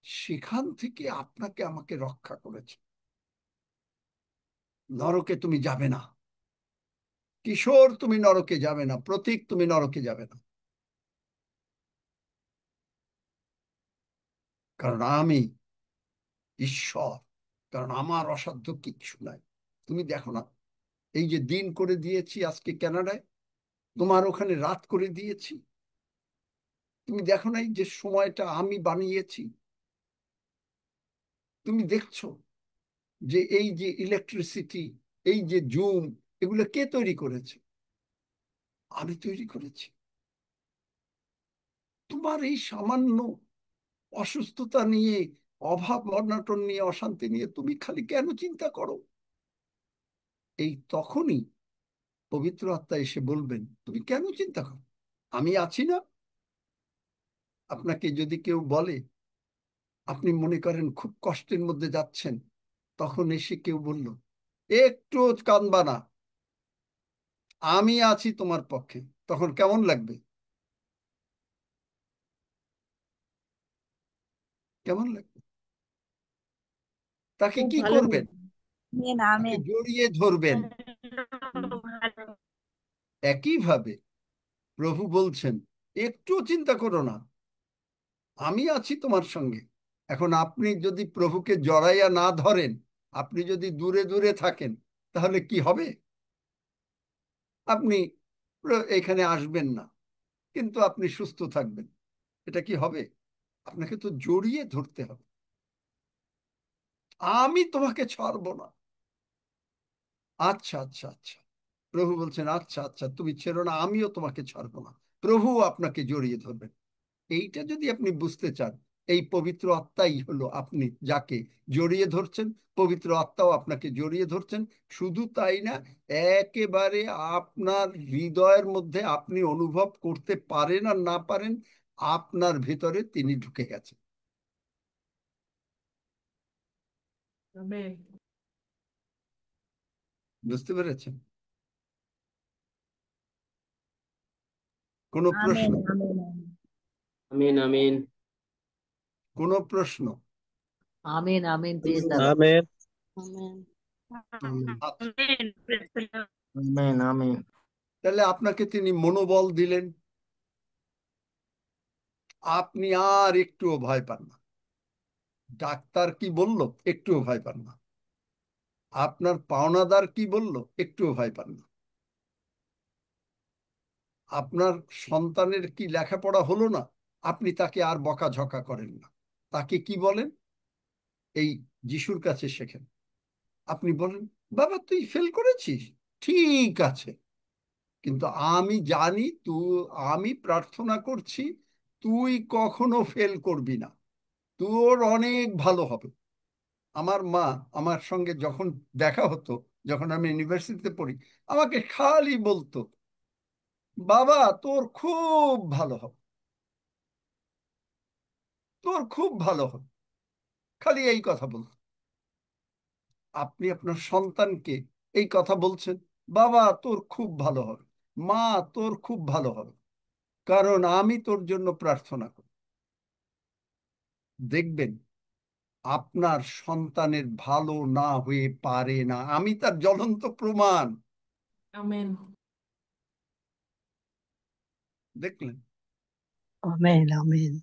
সেখান থেকে আপনাকে আমাকে রক্ষা করেছে। নরকে তুমি যাবে না কিশোর, তুমি নরকে যাবে না, প্রতীক তুমি নরকে যাবে না, কারণ আমি ঈশ্বর, কারণ আমার অসাধ্য কিচ্ছু নাই। তুমি দেখো না, এই যে দিন করে দিয়েছি আজকে কানাডায়, তোমার ওখানে রাত করে দিয়েছি। তুমি দেখো না এই যে সময়টা আমি বানিয়েছি। তুমি দেখছো যে এই যে ইলেকট্রিসিটি, এই যে জুম, এগুলো কে তৈরি করেছে? আমি তৈরি করেছি। তোমার এই সামান্য অসুস্থতা নিয়ে, অভাব অনটন নিয়ে, অশান্তি নিয়ে তুমি খালি কেন চিন্তা করো? এই তখনই পবিত্র আত্মা এসে বলবেন, তুমি কেন চিন্তা করো, আমি আছি না? আপনাকে যদি কেউ বলে, আপনি মনে করেন খুব কষ্টের মধ্যে যাচ্ছেন, তখন এসে কেউ বলল, একটু কাঁদবা না, আমি আছি তোমার পক্ষে, তখন কেমন লাগবে? কেমন লাগবে? তাকে খুব কি ভালো করবেন? বলছেন। আমেন তাকে আমেন। জড়িয়ে ধরবেন। একইভাবে প্রভু বলছেন, একটু চিন্তা করো না, আমি আছি তোমার সঙ্গে। এখন আপনি যদি প্রভুকে জড়াইয়া না ধরেন, আপনি যদি দূরে দূরে থাকেন, তাহলে কি হবে? আপনি এখানে আসবেন না, কিন্তু আপনি সুস্থ থাকবেন। এটা কি হবে? আপনাকে তো জড়িয়ে ধরতে হবে। আমি তোমাকে ছাড়বো না। আচ্ছা আচ্ছা আচ্ছা, প্রভু বলছেন, আচ্ছা আচ্ছা, তুমি ছেড়ো না, আমিও তোমাকে ছাড়বো না। প্রভু আপনাকে জড়িয়ে ধরবেন। এইটা যদি আপনি বুঝতে চান, এই পবিত্র আত্মাই হলো আপনি যাকে জড়িয়ে ধরছেন, পবিত্র আত্মাও আপনাকে জড়িয়ে ধরছেন। শুধু তাই না, একেবারে আপনার হৃদয়ের মধ্যে আপনি অনুভব করতে পারেন আর না পারেন, আপনার ভিতরে তিনি ঢুকে গেছেন। আমেন। বুঝতে পেরেছেন? কোনো প্রশ্ন? আমেন আমেন আমিন আমিন কোনো প্রশ্ন? আমেন আমেন, প্রেজ দাদা। Amen amen. আমেন আচ্ছা, আমেন। আমেন আমেন তাহলে আপনাকে তিনি মনোবল দিলেন, আপনি আর একটুও ভয় পান না। ডাক্তার কি বলল, একটুও ভয় পান না। আপনার পাওনাদার কি বলল, একটুও ভয় পান না। আপনার সন্তানের কি লেখাপড়া হলো না, আপনি তাকে আর বকাঝকা করেন না। তাকে কি বলেন? এই যিশুর কাছে শেখেন। আপনি বলেন, বাবা তুই ফেল করেছিস, ঠিক আছে, কিন্তু আমি জানি আমি প্রার্থনা করছি তুই কখনো ফেল করবি না, তোর অনেক ভালো হবে। আমার মা আমার সঙ্গে যখন দেখা হতো, যখন আমি ইউনিভার্সিটিতে পড়ি, আমাকে খালি বলতো, বাবা তোর খুব ভালো হবে, তোর খুব ভালো হবে, খালি এই কথা বলতো। আপনি আপনার সন্তানকে এই কথা বলছেন, বাবা তোর খুব ভালো হবে, মা তোর খুব ভালো হবে, কারণ আমি তোর জন্য প্রার্থনা করি। দেখবেন আপনার সন্তানের ভালো না হয়ে পারে না, আমি তার জ্বলন্ত প্রমাণ। আমেন। দেখলেন? আমিন আমিন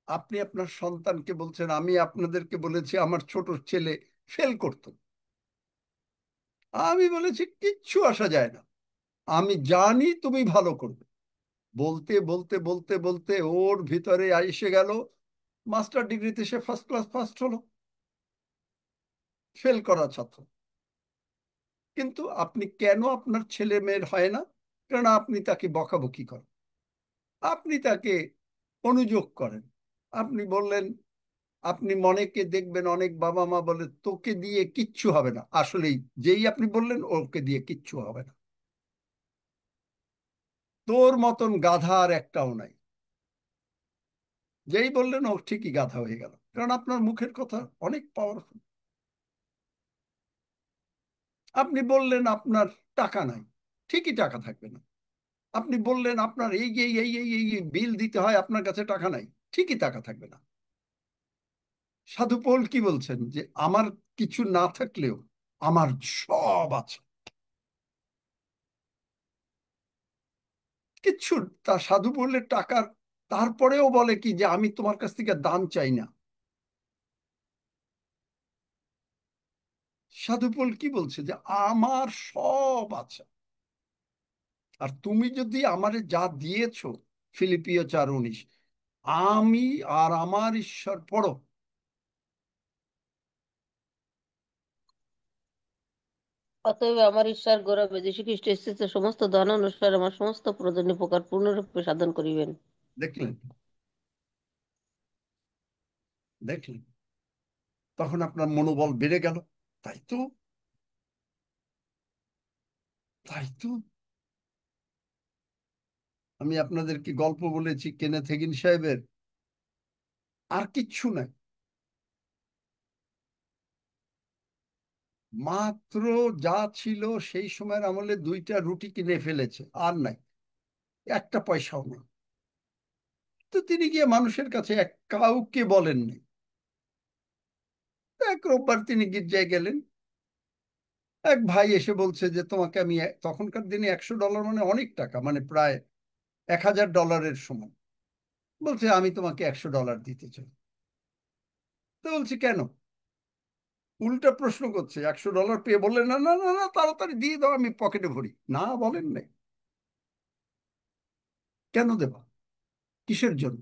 আপনি আপনার সন্তানকে বলছেন, আমি আপনাদেরকে বলেছি আমার ছোট ছেলে ফেল করতো, আমি বলেছি কিচ্ছু আসা যায় না, আমি জানি তুমি ভালো করবে। বলতে বলতে বলতে বলতে ওর ভিতরে এসে গেল, মাস্টার ডিগ্রিতে সে ফার্স্ট ক্লাস ফার্স্ট হলো, ফেল করা ছাত্র। কিন্তু আপনি কেন আপনার ছেলে মেয়ের হয় না? কারণ আপনি তাকে বকাবকি করেন, আপনি তাকে অনুযোগ করেন। আপনি বললেন, আপনি মনেকে দেখবেন অনেক বাবা মা বলে তোকে দিয়ে কিচ্ছু হবে না, আসলেই যেই আপনি বললেন ওকে দিয়ে কিচ্ছু হবে না। তোর মতন গাধা আর একটাও নাই। যেই বললেন ও ঠিকই গাধা হয়ে গেল, কারণ আপনার মুখের কথা অনেক পাওয়ারফুল। আপনি বললেন আপনার টাকা নাই, ঠিকই টাকা থাকবে না। আপনি বললেন আপনার এই এই এই এই এই এই বিল দিতে হয়, আপনার কাছে টাকা নাই, ঠিকই টাকা থাকবে না। সাধু পৌল কি বলছেন? যে আমার কিছু না থাকলেও আমার সব আছে। কিচ্ছু, তা সাধু পৌলের টাকার তারপরেও বলে কি যে আমি তোমার কাছ থেকে দান চাই না। সাধু পৌল কি বলছে? যে আমার সব আছে, আর তুমি যদি আমারে যা দিয়েছো, ফিলিপিও 4:19, আমি আর আমার ঈশ্বর, পড়ো। অতএব আমার ঈশ্বর গৌরবে যীশু খ্রিস্ট এসেছে সমস্ত ধন অনুসারে আমার সমস্ত প্রয়োজনীয় উপকার পূর্ণরূপে সাধন করিবেন। দেখলেন? দেখলেন? তখন আপনার মনোবল বেড়ে গেল। তাই তো, তাই তো। আমি আপনাদেরকে গল্প বলেছি কেনেথ হেগিন সাহেবের, আর কিচ্ছু নাই, মাত্র যা ছিল সেই সময়ের আমলে 2টা রুটি কিনে ফেলেছে, আর নাই, একটা পয়সাও নেই। তো তিনি গিয়ে মানুষের কাছে কাউকে বলেননি। এক রোববার তিনি গির্জায় গেলেন, এক ভাই এসে বলছে যে তোমাকে আমি তখনকার দিনে $100 মানে অনেক টাকা, মানে প্রায় $1000 সমান। বলছে আমি তোমাকে $100 দিতে চাই। তো বলছি কেন? উল্টা প্রশ্ন করছে, $100 পেয়ে বললেন না না না না, তাড়াতাড়ি দিয়ে দাও, আমি পকেটে ভরি। না, বলেন নাই। কেন দেবা? কিসের জন্য?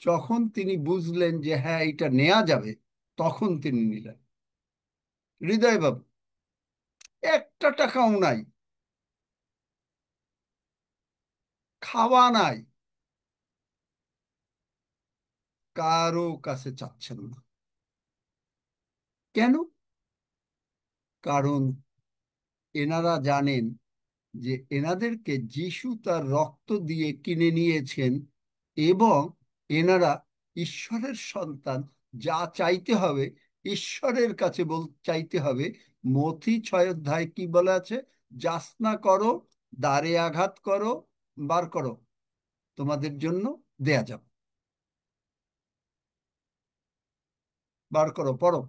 যখন তিনি বুঝলেন যে হ্যাঁ এটা নেওয়া যাবে, তখন তিনি নিলেন। হৃদয় বাবু, একটা টাকাও নাই, খাওয়া নাই, কারো কাছে চাচ্ছেন না। কেন? কারণ এনারা জানেন যে এনাদেরকে যিশু তার রক্ত দিয়ে কিনে নিয়েছেন, এবং এনারা ঈশ্বরের সন্তান। যা চাইতে হবে ঈশ্বরের কাছে চাইতে হবে। মথি 6 অধ্যায় কি বলা আছে? যাচনা করো, দ্বারে আঘাত করো, বার করো, তোমাদের জন্য দেয়া যাবে। বার করো, পড়ো।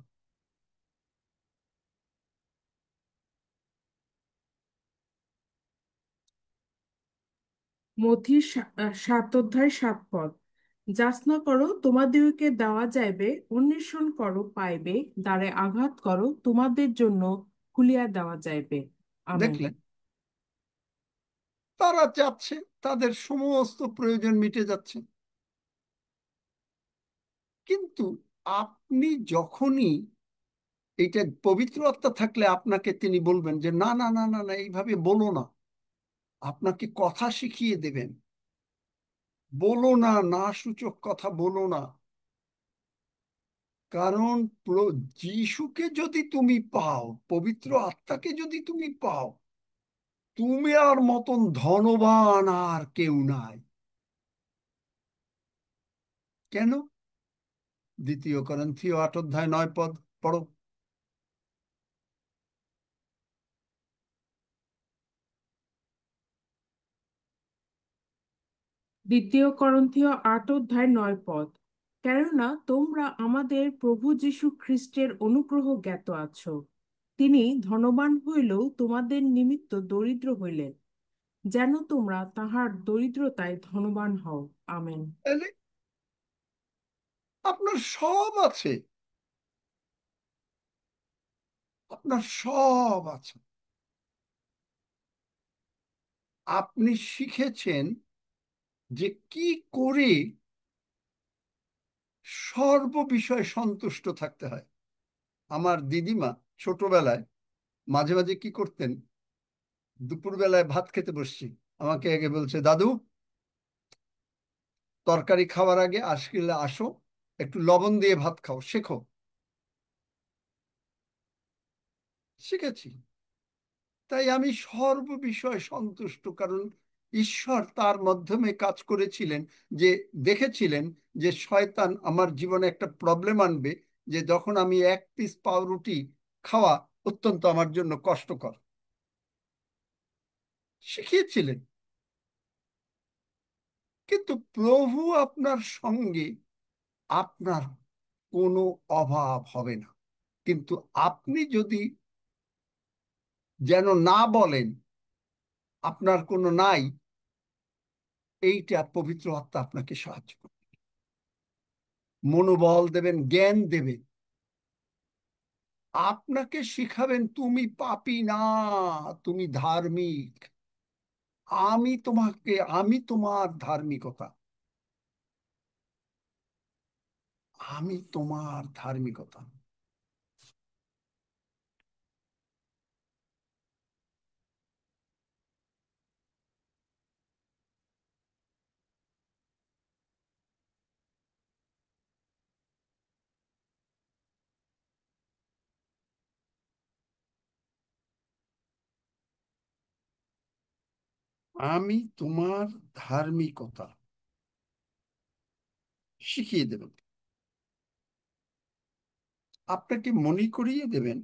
মথি 7 অধ্যায় 7 পদ। যাচনা করো, তোমাদিগকে দেওয়া যাইবে, অন্বেষণ করো, পাইবে, দ্বারে আঘাত করো, তোমাদের জন্য খুলিয়া দেওয়া যাইবে। আমেন। দেখলেন? তারা চাচ্ছে, তাদের সমস্ত প্রয়োজন মিটে যাচ্ছে। কিন্তু আপনি যখনই এইটা, পবিত্র আত্মা থাকলে আপনাকে তিনি বলবেন যে না না না না না, এইভাবে বলো না, আপনাকে কথা শিখিয়ে দেবেন। বলো না, না সূচক কথা বলো না। কারণ যিশুকে যদি তুমি পাও, পবিত্র আত্মাকে যদি তুমি পাও, তুমি আর মতন ধনবান আর কেউ নাই। কেন? 2 করিন্থীয় 8 অধ্যায় 9 পদ, পড়ো। দ্বিতীয় করন্থীয় 8 অধ্যায় 9 পদ। কেননা তোমরা আমাদের প্রভু যীশু খ্রিস্টের অনুগ্রহ জ্ঞাত আছো। তিনি ধনবান হইলেও তোমাদের নিমিত্ত দরিদ্র হইলেন, যেন তোমরা তাহার দরিদ্রতায় ধনবান হও। আমেন। তাহলে আপনার সব আছে, আপনার সব আছে। আপনি শিখেছেন যে কি করে সর্ববিষয়ে সন্তুষ্ট থাকতে হয়। আমার দিদিমা ছোটবেলায় মাঝে মাঝে কি করতেন, দুপুরবেলায় ভাত খেতে বসছি, আমাকে আগে বলছে, দাদু তরকারি খাওয়ার আগে আসলে আসো, একটু লবণ দিয়ে ভাত খাও, শেখো। শিখেছি। তাই আমি সর্ববিষয়ে সন্তুষ্ট, কারণ ঈশ্বর তার মাধ্যমে কাজ করেছিলেন, যে দেখেছিলেন যে শয়তান আমার জীবনে একটা প্রবলেম আনবে, যে যখন আমি এক পিস পাউরুটি খাওয়া অত্যন্ত আমার জন্য কষ্টকর, শিখিয়েছিলেন। কিন্তু প্রভু আপনার সঙ্গে, আপনার কোনো অভাব হবে না। কিন্তু আপনি যদি যেন না বলেন আপনার কোনো নাই, এইটা পবিত্র আত্মা আপনাকে সাহায্য করবে, মনোবল দেবেন, জ্ঞান দেবেন, আপনাকে শিখাবেন তুমি পাপী না, তুমি ধার্মিক। আমি তোমার ধার্মিকতা, আমি তোমার ধার্মিকতা। আমি তোমার ধার্মিকতা শিখিয়ে দেবেন, আপনাকে মনে করিয়ে দেবেন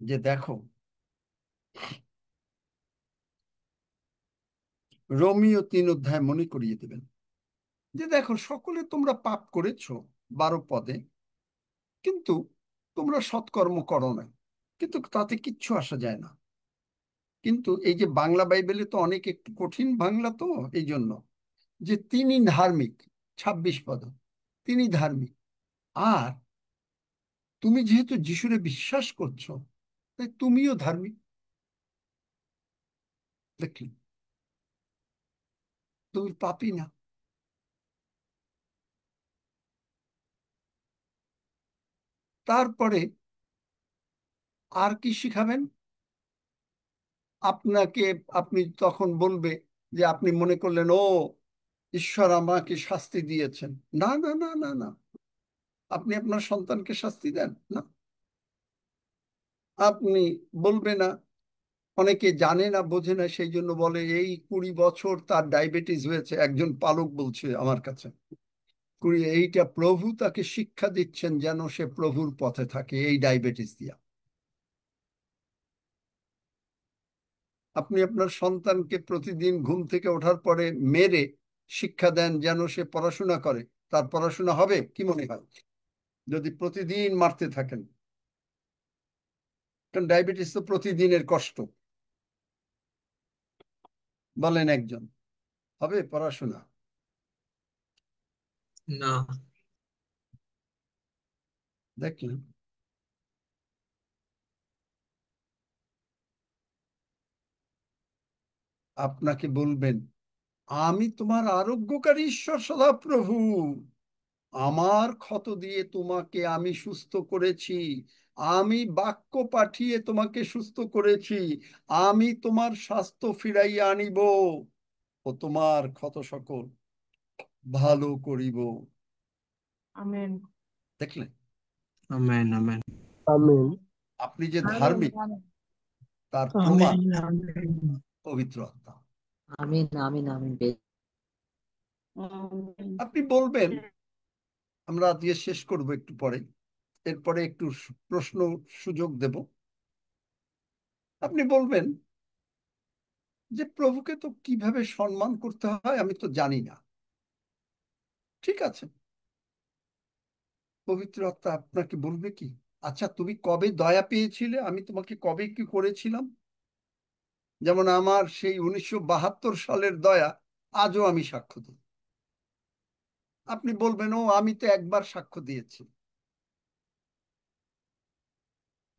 যে দেখো, রোমিও 3 অধ্যায় মনে করিয়ে দেবেন যে দেখো, সকলে তোমরা পাপ করেছো 12 পদে, কিন্তু তোমরা সৎকর্ম করো না, কিন্তু তাতে কিচ্ছু আসা যায় না। কিন্তু এই যে বাংলা বাইবেলে তো অনেক একটু কঠিন বাংলা, তো এই জন্য যে তিনি ধার্মিক, 26 পদ, তিনি ধার্মিক। আর তুমি যেহেতু যিশুরে বিশ্বাস করছো, তাই তুমিও ধার্মিক। দেখলি, তুমি পাপী না। তারপরে আর কি শিখাবেন আপনাকে? আপনি তখন বলবে যে আপনি মনে করলেন, ও ঈশ্বর আমাকে শাস্তি দিয়েছেন। না না না না না, আপনি আপনার সন্তানকে শাস্তি দেন না। আপনি বলবে না, অনেকে জানে না, বোঝে না, সেই জন্য বলে এই 20 বছর তার ডায়াবেটিস হয়েছে। একজন পালক বলছে আমার কাছে, এইটা প্রভু তাকে শিক্ষা দিচ্ছেন যেন সে প্রভুর পথে থাকে এই ডায়াবেটিস দিয়া। আপনি আপনার সন্তানকে প্রতিদিন ঘুম থেকে ওঠার পরে মেরে শিক্ষা দেন যেন সে পড়াশোনা করে, তার পড়াশোনা হবে কি মনে হয় যদি প্রতিদিন মারতে থাকেন? কারণ ডায়াবেটিস তো প্রতিদিনের কষ্ট। বলেন, একজন হবে পড়াশোনা? না। দেখলেন, আপনাকে বলবেন আমি তোমার আরোগ্যকারী ঈশ্বর সদাপ্রভু, আমার ক্ষত দিয়ে তোমাকে আমি সুস্থ করেছি, আমি বাক্য পাঠিয়ে তোমাকে সুস্থ করেছি, আমি তোমার স্বাস্থ্য ফিরাইয়া আনিব ও তোমার ক্ষত সকল ভালো করিব। আমেন। দেখলেন, আমেন আমেন আমেন। আপনি যে আমিন ধার্মিক আমিন তার প্রমাণ আমেন আমেন। পবিত্র আত্মা। আমিন আমিন আমিন। আমিন। আপনি বলবেন, আমরা আজকে শেষ করব একটু পরে, এরপরে একটু প্রশ্ন সুযোগ দেব। আপনি বলবেন যে প্রভুকে তো কিভাবে সম্মান করতে হয় আমি তো জানি না। ঠিক আছে, পবিত্র আত্মা আপনাকে বলবে কি, আচ্ছা তুমি কবে দয়া পেয়েছিলে, আমি তোমাকে কবে কি করেছিলাম? যেমন আমার সেই 1972 সালের দয়া আজও আমি সাক্ষ্য দিই। আপনি বলবেন, ও আমি তো একবার সাক্ষ্য দিয়েছি।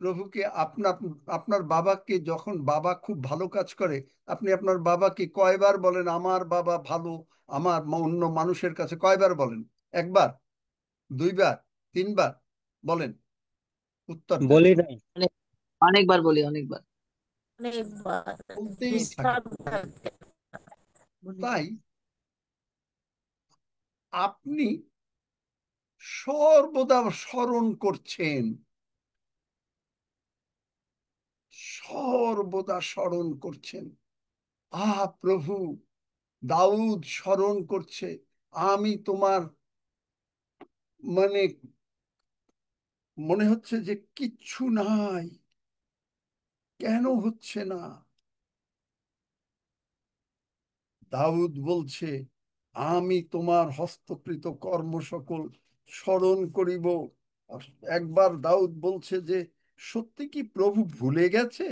প্রভুকে আপনার আপনার বাবাকে, যখন বাবা খুব ভালো কাজ করে, আপনি আপনার বাবাকে কয়বার বলেন আমার বাবা ভালো? আমার অন্য মানুষের কাছে কয়বার বলেন? একবার, 2বার, 3বার? বলেন, উত্তর দেন। বলি নাই। অনেক, অনেকবার বলি, অনেকবার। অনেকবার। বলতেই থাকে। নিঃসন্দেহে বলি। তাই আপনি সর্বদা স্মরণ করছেন, সর্বদা স্মরণ করছেন প্রভু, দাউদ স্মরণ করছে, আমি তোমার, মানে মনে হচ্ছে যে কিচ্ছু নাই, কেন হচ্ছে না? দাউদ বলছে, আমি তোমার হস্তকৃত কর্ম সকল স্মরণ করিব। একবার দাউদ বলছে যে সত্যি কি প্রভু ভুলে গেছে?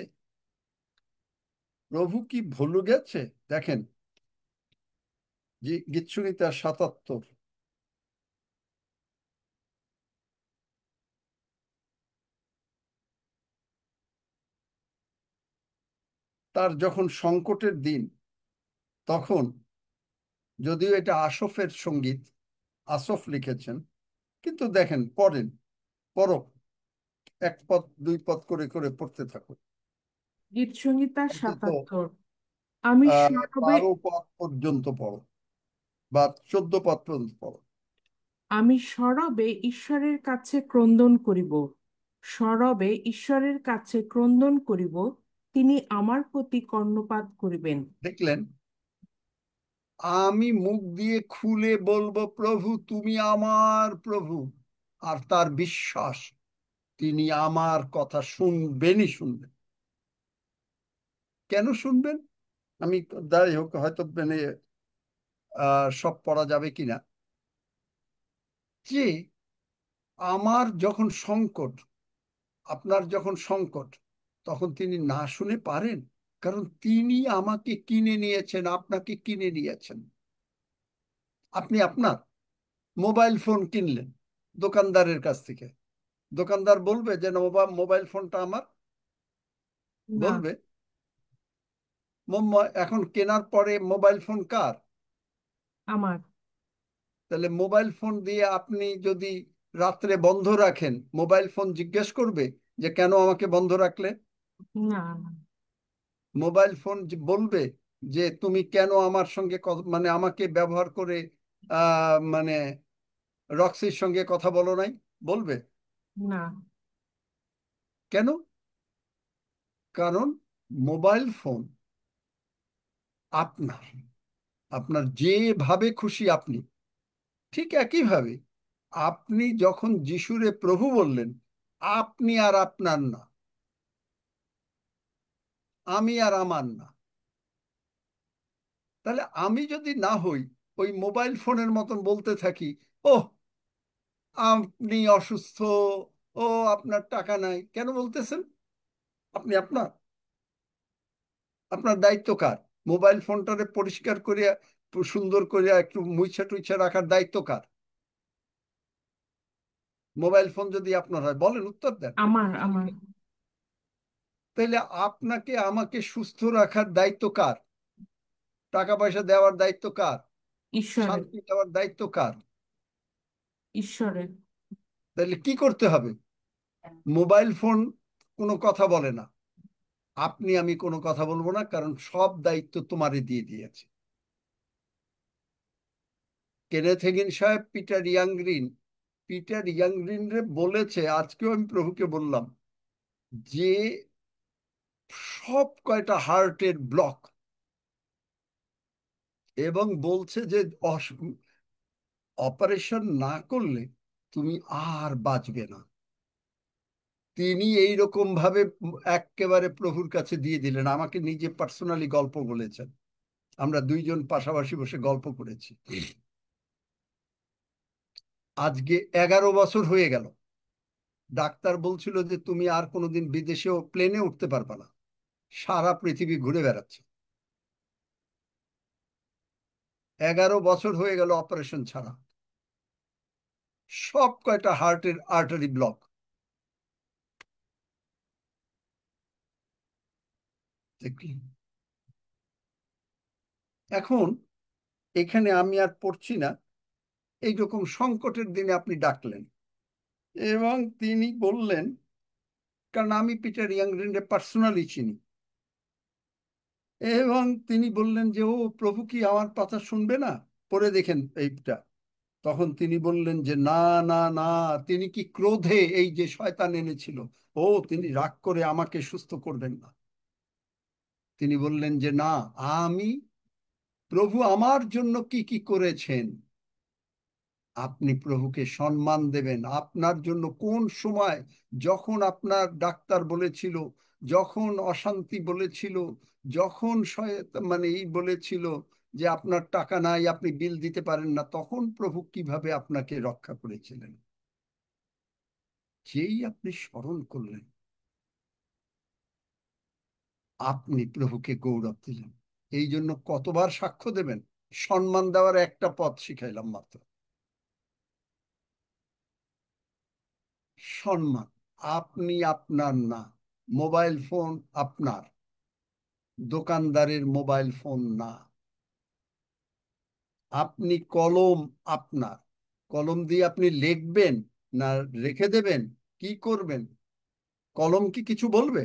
প্রভু কি ভুলে গেছে? দেখেন যে গীতসংহিতা ৭৭, তার যখন সংকটের দিন, তখন, যদিও এটা আসফের সঙ্গীত, আসফ লিখেছেন, কিন্তু দেখেন, পড়েন, পড়ো, এক পদ দুই পদ করে করে পড়তে থাকো, গীতসংহিতা অন্তত ৭৭। আমি সরবে ১২ পদ পর্যন্ত পড়ো, বা ১৪ পদ পর্যন্ত পড়ো। আমি সরবে ঈশ্বরের কাছে ক্রন্দন করিব, সরবে ঈশ্বরের কাছে ক্রন্দন করিব, তিনি আমার প্রতি কর্ণপাত করিবেন। দেখলেন, আমি মুখ দিয়ে খুলে বলবো প্রভু তুমি আমার প্রভু, আর তার বিশ্বাস তিনি আমার কথা শুনবেনই শুনবেন। কেন শুনবেন? আমি, যাই হোক, হয়তো মানে সব পড়া যাবে কিনা, যে আমার যখন সংকট, আপনার যখন সংকট, তখন তিনি না শুনে পারেন? কারণ তিনি আমাকে কিনে নিয়েছেন, আপনাকে কিনে নিয়েছেন। আপনি আপনার মোবাইল ফোন কিনলেন দোকানদারের কাছ থেকে, দোকানদার বলবে যে না, মোবাইল ফোনটা আমার? না, বলবে? এখন কেনার পরে মোবাইল ফোন কার? আমার। তাহলে মোবাইল ফোন দিয়ে আপনি যদি রাত্রে বন্ধ রাখেন, মোবাইল ফোন জিজ্ঞেস করবে যে কেন আমাকে বন্ধ রাখলে? না, না, মোবাইল ফোন বলবে যে তুমি কেন আমার সঙ্গে মানে আমাকে ব্যবহার করে মানে রক্সির সঙ্গে কথা বলো নাই? বলবে? না। কেন? কারণ মোবাইল ফোন আপনার, আপনার যেভাবে খুশি আপনি, ঠিক একইভাবে আপনি যখন যিশুরে প্রভু বললেন, আপনি আর আপনার না, আমি আর আমার না, তাহলে আমি যদি না হই ওই মোবাইল ফোনের মতন বলতে থাকি, ও আপনি অসুস্থ, ও আপনার টাকা নাই, কেন বলতেছেন? আপনি আপনার, আপনার দায়িত্ব কার? মোবাইল ফোনটারে পরিষ্কার করিয়া, সুন্দর করিয়া একটু মুইছা টুইছা রাখার দায়িত্ব কার? মোবাইল ফোন যদি আপনার হয়, বলেন, উত্তর দেন। আমার, আমার। তাইলে আপনাকে আমাকে সুস্থ রাখার দায়িত্ব কার? টাকা পয়সা দেওয়ার দায়িত্ব কার? ঈশ্বরের, শান্তি দেওয়ার দায়িত্ব কার? ঈশ্বরের। তাহলে কি করতে হবে? মোবাইল ফোন কোনো কথা বলে না, আপনি আমি কোনো কথা বলবো না, কারণ সব দায়িত্ব তোমারে দিয়ে দিয়েছে। কেনেথ হেগিন সাহেব পিটার ইয়াংগ্রিন রে বলেছে, আজকেও আমি প্রভুকে বললাম, যে সব কয়টা হার্টের ব্লক, এবং বলছে যে অপারেশন না করলে তুমি আর বাঁচবে না। তিনি এইরকম ভাবে একেবারে প্রভুর কাছে দিয়ে দিলেন। আমাকে নিজে পার্সোনালি গল্প বলেছেন, আমরা দুইজন পাশাপাশি বসে গল্প করেছি। আজকে 11 বছর হয়ে গেল, ডাক্তার বলছিল যে তুমি আর কোনোদিন বিদেশেও প্লেনে উঠতে পারবে না, সারা পৃথিবী ঘুরে বেড়াচ্ছে। 11 বছর হয়ে গেল অপারেশন ছাড়া, সব কয়টা হার্টের আর্টারি ব্লক। এখন এখানে আমি আর পড়ছি না, এইরকম সংকটের দিনে আপনি ডাকলেন, এবং তিনি বললেন, কারণ আমি পিটার ইয়াংগ্রিনকে পার্সোনালি চিনি, এবং তিনি বললেন যে ও প্রভু কি আমার কথা শুনবে না? পড়ে দেখেন এইটা। তখন তিনি বললেন যে না, না, না, তিনি কি ক্রোধে এই যে শয়তান এনেছিল, ও তিনি রাগ করে আমাকে সুস্থ করবেন না। তিনি বললেন যে না, আমি প্রভু আমার জন্য কি কি করেছেন। আপনি প্রভুকে সম্মান দেবেন। আপনার জন্য কোন সময়, যখন আপনার ডাক্তার বলেছিল, যখন অশান্তি বলেছিল, যখন মানে এই বলেছিল যে আপনার টাকা নাই, আপনি বিল দিতে পারেন না, তখন প্রভু কিভাবে আপনাকে রক্ষা করেছিলেন, যেই আপনি স্মরণ করলেন, আপনি প্রভুকে গৌরব দিলেন। এই জন্য কতবার সাক্ষ্য দেবেন? সম্মান দেওয়ার একটা পথ শিখাইলাম মাত্র, সম্মান। আপনি আপনার না, মোবাইল ফোন আপনার, দোকানদারের মোবাইল ফোন না। আপনি কলম আপনার, কলম দিয়ে আপনি লিখবেন না রেখে দেবেন, কি করবেন? কলম কি কিছু বলবে?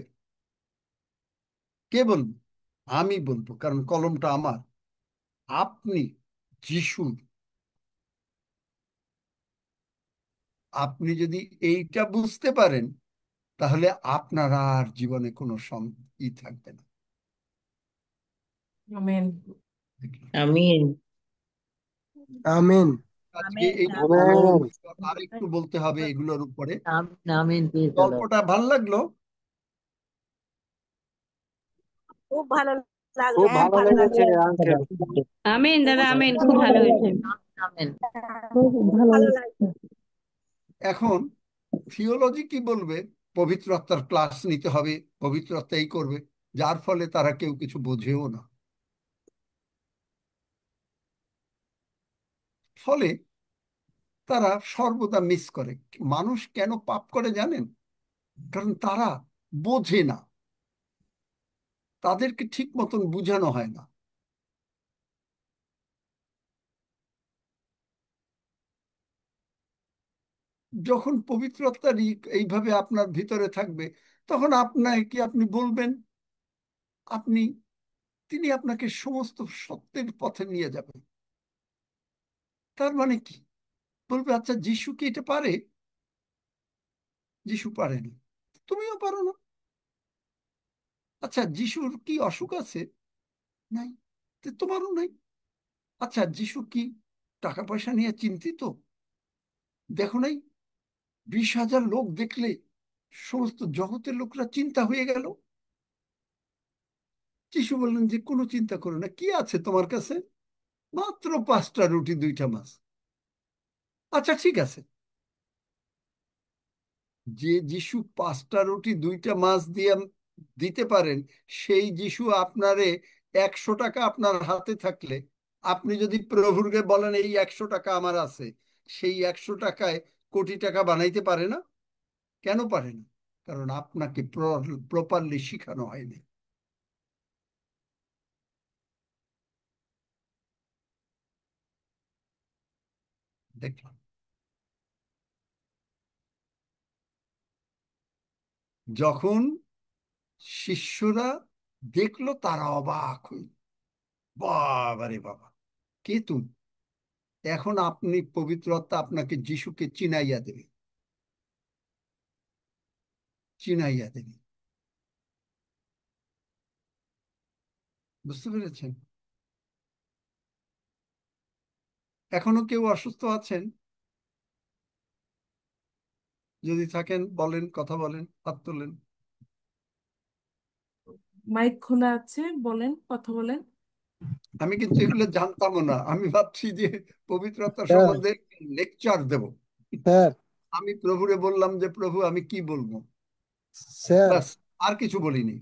কে বলবে? আমি বলবো, কারণ কলমটা আমার। আপনি যিশুর। আপনি যদি এইটা বুঝতে পারেন, তাহলে আপনার আর জীবনে কোনো ই থাকবে না। আমেন। আমিন। আমেন। আজকে আমিন। এই যে কলম, আমেন। আর একটু বলতে হবে এগুলোর উপরে। আমিন। আমিন। Praise the Lord. গল্পটা ভাল লাগলো? খুব ভালো লাগলো, খুব খুব ভালো ভালো লাগলো। লেগেছে আঙ্কেল। আমেন দাদা, অবশ্যই আমেন, খুব খুব ভালো ভালো হয়েছে। লাগলো। আমিন। খুব খুব ভালো ভালো হয়েছে। লাগলো। এখন থিওলজি কি বলবে? পবিত্র আত্মার ক্লাস নিতে হবে, পবিত্র আত্মা এই করবে, যার ফলে তারা কেউ কিছু বোঝেও না। ফলে তারা সর্বদা মিস করে। মানুষ কেন পাপ করে জানেন? কারণ তারা বোঝে না, তাদেরকে ঠিক মতন বুঝানো হয় না। যখন পবিত্র আত্মার এইভাবে আপনার ভিতরে থাকবে, তখন আপনাকে আপনি বলবেন, আপনি, তিনি আপনাকে সমস্ত সত্যের পথে নিয়ে যাবেন। তার মানে কি? বলবে আচ্ছা যিশু কি এটা পারে? যিশু পারেনি, তুমিও পারো না। আচ্ছা যিশুর কি অসুখ আছে? নাই, তো তোমারও নাই। আচ্ছা যিশু কি টাকা পয়সা নিয়ে চিন্তিত? দেখো নাই, 20,000 লোক দেখলে সমস্ত জগতের লোকরা চিন্তা হয়ে গেল। যিশু বললেন যে কোনো চিন্তা করো না, কি আছে তোমার কাছে? মাত্র 5টা রুটি 2টা মাছ। আচ্ছা ঠিক আছে, যে যিশু 5টা রুটি 2টা মাছ দিয়ে দিতে পারেন, সেই যিশু আপনারে 100 টাকা আপনার হাতে থাকলে, আপনি যদি প্রভুকে বলেন এই 100 টাকা আমার আছে, সেই 100 টাকায় কোটি টাকা বানাইতে পারে না। কেন পারে না? কারণ আপনাকে প্রপারলি শিখানো হয়নি। দেখলাম যখন শিষ্যরা দেখলো, তারা অবাক হইল, বাবা রে বাবা, কে তুমি? এখন আপনি, পবিত্র আত্মা আপনাকে যিশুকে চিনাইয়া দেবে, চিনাইয়া দেবে। বুঝতে পেরেছেন? এখনো কেউ অসুস্থ আছেন? যদি থাকেন বলেন, কথা বলেন, হাত তোলেন। মাইক খোলা আছে, বলেন, কথা বলেন। আমি কিন্তু এগুলো জানতামও না। আমি ভাবছি যে পবিত্র আত্মা স্যার, সম্বন্ধে লেকচার দেব। স্যার, আমি প্রভুরে বললাম যে প্রভু আমি কি বলবো, স্যার, ব্যাস, আর কিছু বলিনি।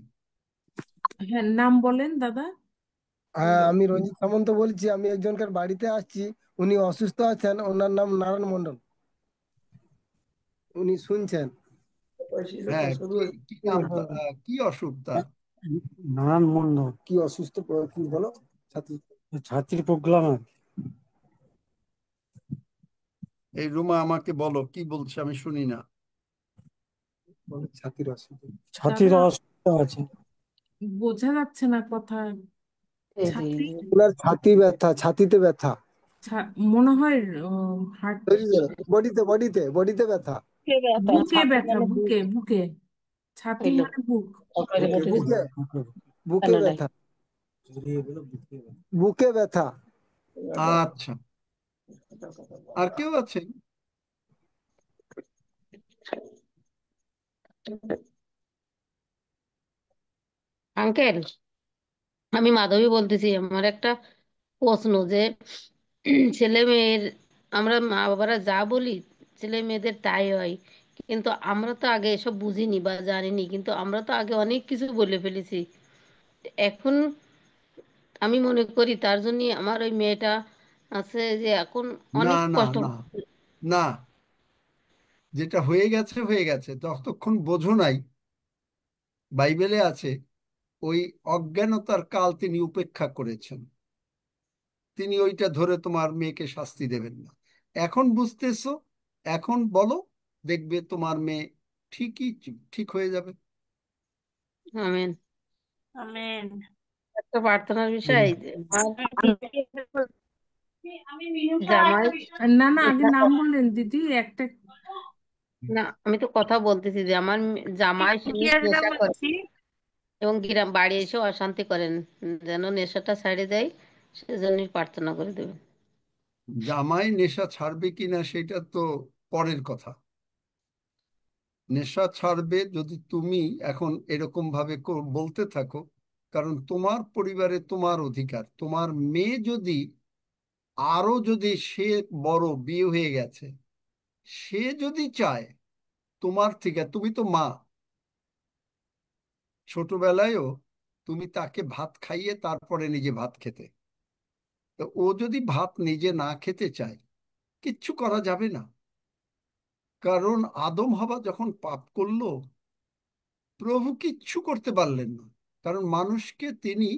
হ্যাঁ, নাম বলেন দাদা। হ্যাঁ, আমি রঞ্জিত সামন্ত বলছি। আমি একজনকার বাড়িতে আসছি, উনি অসুস্থ আছেন। ওনার নাম নারায়ণ মণ্ডল। উনি শুনছেন? হ্যাঁ, কি কি নাম কি অসুখ তার? নারায়ণ মণ্ডল। কি অসুস্থ, কি বলো? ছাত্রী, ছাত্রী প্রোগ্রাম। এই রুমা আমাকে বলো কি বলছে, আমি শুনি না। ছাতির অসুস্থ, দাদা, ছাতির অসুস্থ আছে। বোঝা যাচ্ছে না কথা। এই যে ছাতি, ওনার ছাতি ব্যথা, ছাতিতে ব্যথা। মনে হয় হার্ট, বডিতে বডিতে বডিতে ব্যথা। কে ব্যথা, বুকে ছাতি ব্যথা, মানে বুক বুকে বুকে। ছাতি হইলো, মানে বুক। সকালে বুকে বটে। বুকে বুকে কানাডায়। ব্যথা। বুকে ব্যথা। আচ্ছা, আর কেউ আছে? আঙ্কেল, আমি মাধবী বলতেছি। আমার একটা প্রশ্ন যে ছেলে মেয়ের, আমরা মা বাবারা যা বলি ছেলে মেয়েদের তাই হয়, কিন্তু আমরা তো আগে এসব বুঝিনি বা জানিনি, কিন্তু আমরা তো আগে অনেক কিছু বলে ফেলেছি। এখন আমি মনে করি তার জন্য আমার ওই মেয়েটা আছে যে এখন না অনেক না কষ্ট না পাচ্ছে। না, যেটা হয়ে গেছে হয়ে গেছে, ততক্ষণ বোঝো নাই। বাইবেলে আছে, ওই অজ্ঞানতার কাল তিনি উপেক্ষা করেছেন, তিনি ওইটা ধরে তোমার মেয়েকে শাস্তি দেবেন না। এখন বুঝতেছো, এখন বলো, দেখবে তোমার মেয়ে ঠিকই ঠিক হয়ে যাবে। আমেন। আমেন। একটা প্রার্থনার বিষয় বলুন। যে জামাই না না, আগে নেশা নাম করে। বলেন দিদি একটা। না, আমি তো কথা বলতেছি যে আমার জামাই সে কি আসবে নেশা করে বলছি? এবং গ্রাম বাড়ি এসে অশান্তি করেন, যেন নেশাটা ছেড়ে যায়, সেজন্যই প্রার্থনা করে দেবেন। জামাই নেশা ছাড়বে কিনা সেটা তো পরের কথা। নেশা ছাড়বে যদি তুমি এখন এরকম ভাবে বলতে থাকো, কারণ তোমার পরিবারে তোমার অধিকার। তোমার মেয়ে যদি আরো যদি সে বড় বিয়ে হয়ে গেছে, সে যদি চায় তোমার থেকে, তুমি তো মা, ছোটবেলায়ও তুমি তাকে ভাত খাইয়ে তারপরে নিজে ভাত খেতে। তো ও যদি ভাত নিজে না খেতে চায়, কিচ্ছু করা যাবে না। কারণ আদম হাওয়া যখন পাপ করলো, প্রভু কিচ্ছু করতে পারলেন না, কারণ মানুষকে তিনি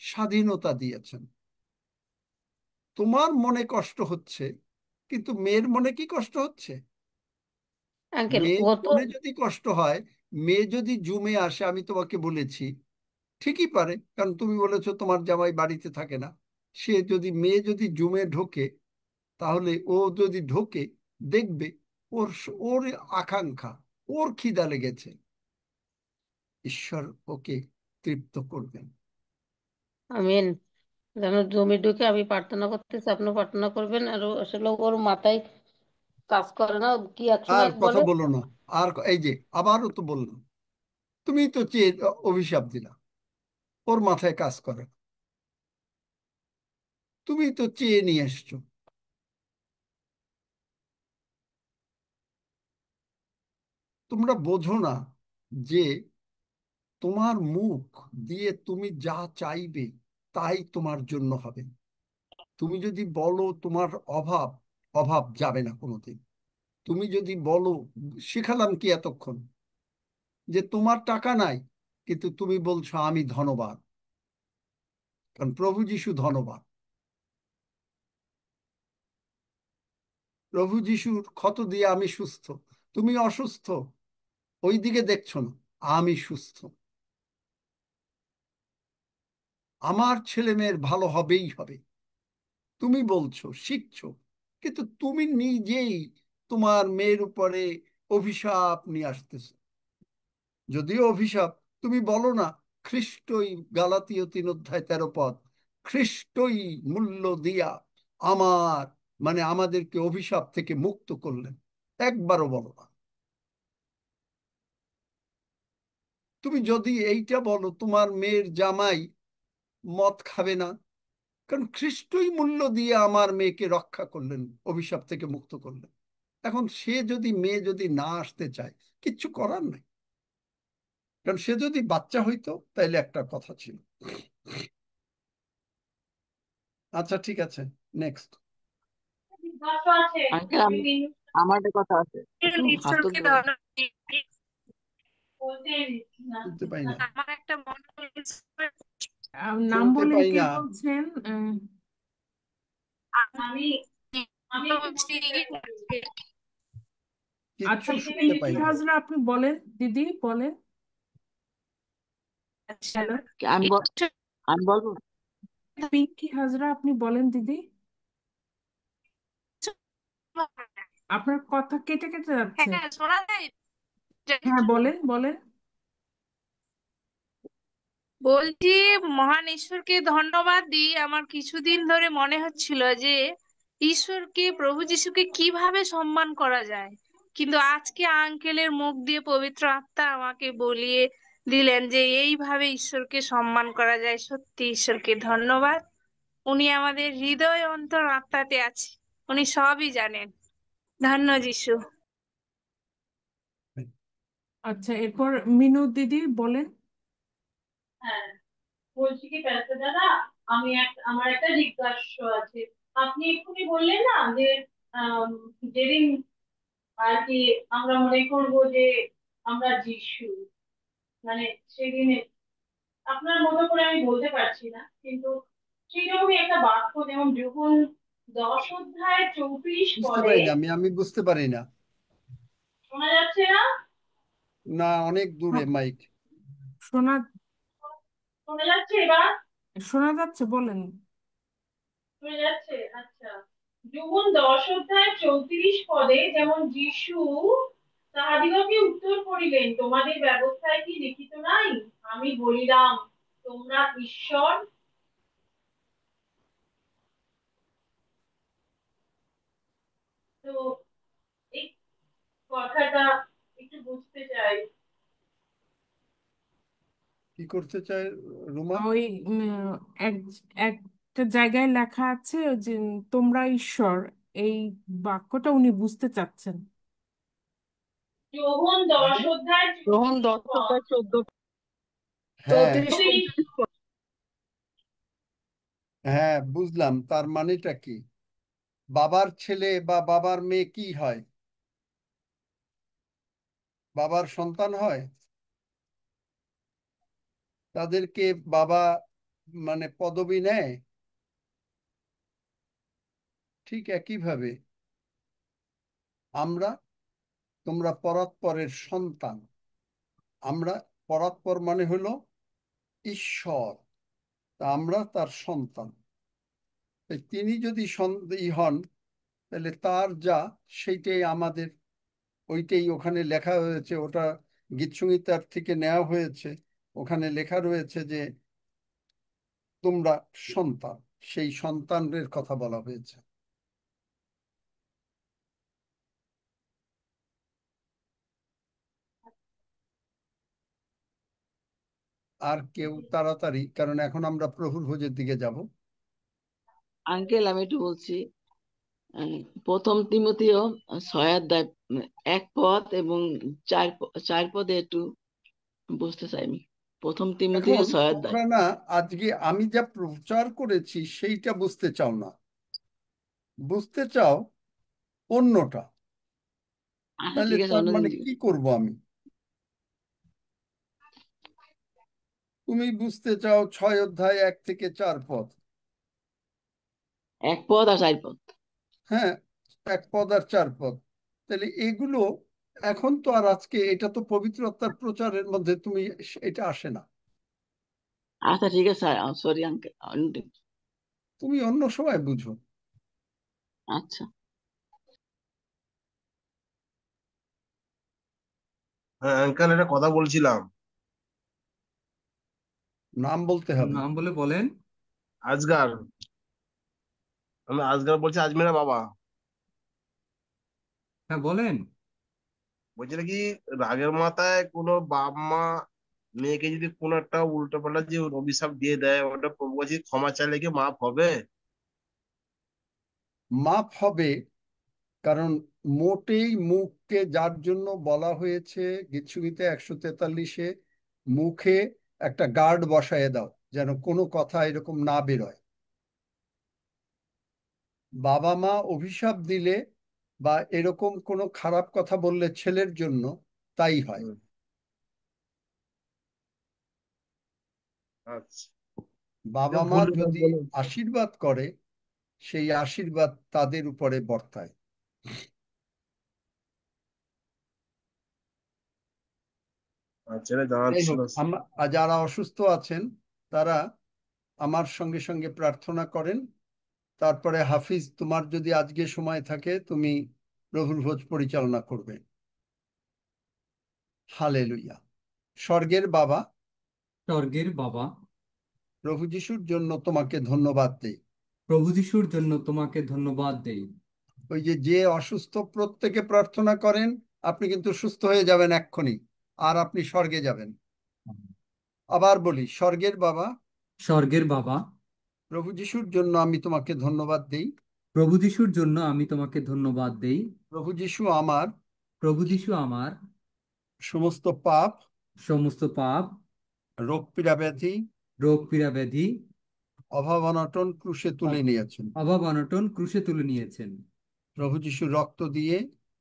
স্বাধীনতা দিয়েছেন। তোমার মনে কষ্ট হচ্ছে, কিন্তু মেয়ের মনে কি কষ্ট হচ্ছে? আঙ্কেল, মেয়ের ও তো মনে যদি কষ্ট হয়, মেয়ে যদি জুমে আসে, আমি তোমাকে বলেছি, ঠিকই পারে, কারণ তুমি বলেছো তোমার জামাই বাড়িতে থাকে না। সে যদি, মেয়ে যদি জুমে ঢোকে, তাহলে ও যদি ঢোকে, দেখবে ওর ওর আকাঙ্ক্ষা, ওর খিদা লেগেছে, ঈশ্বর ওকে তৃপ্ত করবেন। আমিন। যেন জমি ঢুকে, আমি প্রার্থনা করতেছি, আপনি প্রার্থনা করবেন। আর আসলে ওর মাথায় কাজ করে না, কি এক আর সময় কথা বলে। বলো না। আর এই যে আবারও তো বললাম, তুমি তো চেয়ে অভিশাপ দিলা, ওর মাথায় কাজ করে না। তুমি তো চেয়ে নিয়ে এসছো। তোমরা বোঝো না যে তোমার মুখ দিয়ে তুমি যা চাইবে তাই তোমার জন্য হবে। তুমি যদি বলো তোমার অভাব, অভাব যাবে না কোনোদিন। তুমি যদি বলো, শিখালাম কি এতক্ষণ, যে তোমার টাকা নাই, কিন্তু তুমি বলছো আমি ধনবান, কারণ প্রভু যিশু ধনবান। প্রভু যিশুর ক্ষত দিয়ে আমি সুস্থ। তুমি অসুস্থ, ওই দিকে দেখছো না, আমি সুস্থ। আমার ছেলে মেয়ের ভালো হবেই হবে। তুমি বলছো শিখছো, কিন্তু তুমি নিজেই তোমার মেয়ের উপরে অভিশাপ নিয়ে আসতেছো। যদিও অভিশাপ, তুমি বলো না, খ্রিস্টই, গালাতীয় 3:13, খ্রিস্টই মূল্য দিয়া আমার, মানে আমাদেরকে অভিশাপ থেকে মুক্ত করলেন। একবারও বলো না। তুমি যদি এইটা বলো, তোমার মেয়ের জামাই মদ খাবে না, কারণ খ্রিস্টই মূল্য দিয়ে আমার মেয়েকে রক্ষা করলেন, অভিশাপ থেকে মুক্ত করলেন। এখন সে যদি, মেয়ে যদি না আসতে চায়, কিচ্ছু করার নাই, কারণ সে যদি বাচ্চা হইতো তাইলে একটা কথা ছিল। আচ্ছা ঠিক আছে, নেক্সট। আঙ্কেল, আমার একটা কথা আছে, একটু হাত ঈশ্বরকে তুলতে পারেন? ধন্যবাদ দিই। শুনতে পাই না, আমার একটা মনে হয়েছে, নাম শুনতে বলেন, পাই কে না, বলছেন? আমি বলছি, কিচ্ছু আচ্ছা, শুনতে পিঙ্কি পাই না। হাজরা আপনি বলেন, দিদি বলেন। আচ্ছা, হ্যালো, ঈশ্বর আমি বলবো? পিঙ্কি হাজরা আপনি বলেন দিদি। আপনার কথা কেটে কেটে যাচ্ছে। হ্যাঁ, শোনা যায়? হ্যাঁ, বলেন বলেন। বলছি, মহান ঈশ্বরকে ধন্যবাদ দিই। আমার কিছুদিন ধরে মনে হচ্ছিল যে ঈশ্বরকে, প্রভু যিশুকে কিভাবে সম্মান করা যায়, কিন্তু আজকে আঙ্কেলের মুখ দিয়ে পবিত্র আত্মা আমাকে বলিয়ে দিলেন যে এইভাবে ঈশ্বরকে সম্মান করা যায়। সত্যি ঈশ্বরকে ধন্যবাদ। উনি আমাদের হৃদয় অন্তর আত্মাতে আছে, উনি সবই জানেন। ধন্য যিশু। আচ্ছা, এরপর মিনু দিদি বলেন। হ্যাঁ, বলছি কি ব্যস্ত দাদা, আমার একটা জিজ্ঞাসা আছে। আপনি এক্ষুনি বললেন না যে আম, যেদিন আর কি আমরা মনে করবো যে আমরা যিশু, মানে সেদিনে আপনার মতো করে আমি বলতে পারছি না, কিন্তু সেইরকমই একটা বাক্য, যেমন যখন 10 অধ্যায় 34 বুঝতে পদে। পারি না, আমি বুঝতে পারি না। শোনা যাচ্ছে না? না, অনেক দূরে মাইক। শোনা শোনা যাচ্ছে এবার? শোনা যাচ্ছে, বলেন। শোনা যাচ্ছে, আচ্ছা। যখন 10 অধ্যায় 34 পদে যেমন যিশু তাহাদিগকে উত্তর করিলেন, তোমাদের ব্যবস্থায় কি লিখিত নাই? আমি বলিলাম, তোমরা ঈশ্বর। তো এই কথাটা একটু বুঝতে চাই। কি করতে চায় রুমা? ওই এক একটা জায়গায় লেখা আছে যে তোমরা ঈশ্বর, এই বাক্যটা উনি বুঝতে চাচ্ছেন। যখন দশ মানে অধ্যায় রোহন 34 10 পদ। অধ্যায় 14। হ্যাঁ 34 হ্যাঁ, বুঝলাম। তার মানেটা কি? বাবার ছেলে বা বাবার মেয়ে কি হয়? বাবার সন্তান হয়। তাদেরকে বাবা মানে পদবি নেয়। ঠিক একইভাবে আমরা, তোমরা পরাৎপরের সন্তান। আমরা, পরাৎপর মানে হলো ঈশ্বর, তা আমরা তার সন্তান। তাই তিনি যদি হন, তাহলে তার যা, সেইটাই আমাদের, ওইটাই ওখানে লেখা হয়েছে। ওটা গীতসংহিতার থেকে নেওয়া হয়েছে। ওখানে লেখা রয়েছে যে তোমরা সন্তান, সেই সন্তানের কথা বলা হয়েছে। আর কেউ তাড়াতাড়ি, কারণ এখন আমরা প্রভুর ভোজের দিকে যাব। আঙ্কেল, আমি একটু বলছি। আহ, প্রথম তিমথিও 6 অধ্যায় 1 পদ এবং 4 পদে একটু বুঝতে চাই আমি। প্রথম তিমথিও এখন 6 অধ্যায়। তোমরা না, আজকে আমি যা প্রচার করেছি সেইটা বুঝতে চাও না, বুঝতে চাও অন্যটা। আচ্ছা, তাহলে ঠিক আছে, তার অন্যদিন মানে কি জিজ্ঞেস। করব আমি? তুমি বুঝতে চাও 6 অধ্যায় 1 থেকে 4 পদ। 1 পদ আর 4 পদ। হ্যাঁ, 1 পদ আর 4 পদ। তাহলে এগুলো এখন তো আর, আজকে এটা তো পবিত্র আত্মার প্রচারের মধ্যে তুমি, এটা আসে না। আচ্ছা, ঠিক আছে, সরি আঙ্কেল, অন্যদিন। তুমি অন্য সময় বুঝো। আচ্ছা। হ্যাঁ আঙ্কেল, একটা কথা বলছিলাম। নাম বলতে হবে। নাম বলে বলেন। আজগার, আমি আজগার বলছি, আজমিরা বাবা। হ্যাঁ, বলেন। বলছিল কি, রাগের মাথায় কোনো বাপ মা মেয়েকে যদি কোনো একটা উল্টো পাল্টা যে অভিশাপ দিয়ে দেয়, ওটা প্রভু বলছি ক্ষমা চাইলে কি মাফ হবে? মাপ হবে, কারণ মোটেই মুখকে, যার জন্য বলা হয়েছে গীতসংহিতা 143-এ, মুখে একটা গার্ড বসায় দাও, যেন কোনো কথা এরকম না বেরোয়। বাবা মা অভিশাপ দিলে বা এরকম কোনো খারাপ কথা বললে ছেলের জন্য, তাই হয়। হুম, আচ্ছা। বাবা মা ভুল যদি বলে। আশীর্বাদ করে, সেই আশীর্বাদ তাদের উপরে বর্তায়। আচ্ছা, এটা জানার যাই ছিল। হোক, যারা অসুস্থ আছেন তারা আমার সঙ্গে সঙ্গে প্রার্থনা করেন। তারপরে হাফিজ, তোমার যদি আজকে সময় থাকে, তুমি প্রভুর ভোজ পরিচালনা করবে। হালেলুয়া। স্বর্গের বাবা, স্বর্গের বাবা, প্রভু যিশুর জন্য তোমাকে ধন্যবাদ দেই। প্রভু যিশুর জন্য তোমাকে ধন্যবাদ দেই। ওই যে যে অসুস্থ প্রত্যেকে প্রার্থনা করেন, আপনি কিন্তু সুস্থ হয়ে যাবেন এক্ষুনি, আর আপনি স্বর্গে যাবেন। আবার বলি, স্বর্গের বাবা, স্বর্গের বাবা, প্রভু যিশুর জন্য আমি তোমাকে ধন্যবাদ দেই। প্রভু যিশুর জন্য আমি তোমাকে ধন্যবাদ দেই। প্রভু যিশু আমার প্রভু যিশু আমার সমস্ত পাপ, সমস্ত পাপ, রোগ পীড়া ব্যাধি, রোগ পীড়া ব্যাধি, অভাব অনটন ক্রুশে তুলে নিয়েছেন। অভাব অনটন ক্রুশে তুলে নিয়েছেন। প্রভু যিশুর রক্ত দিয়ে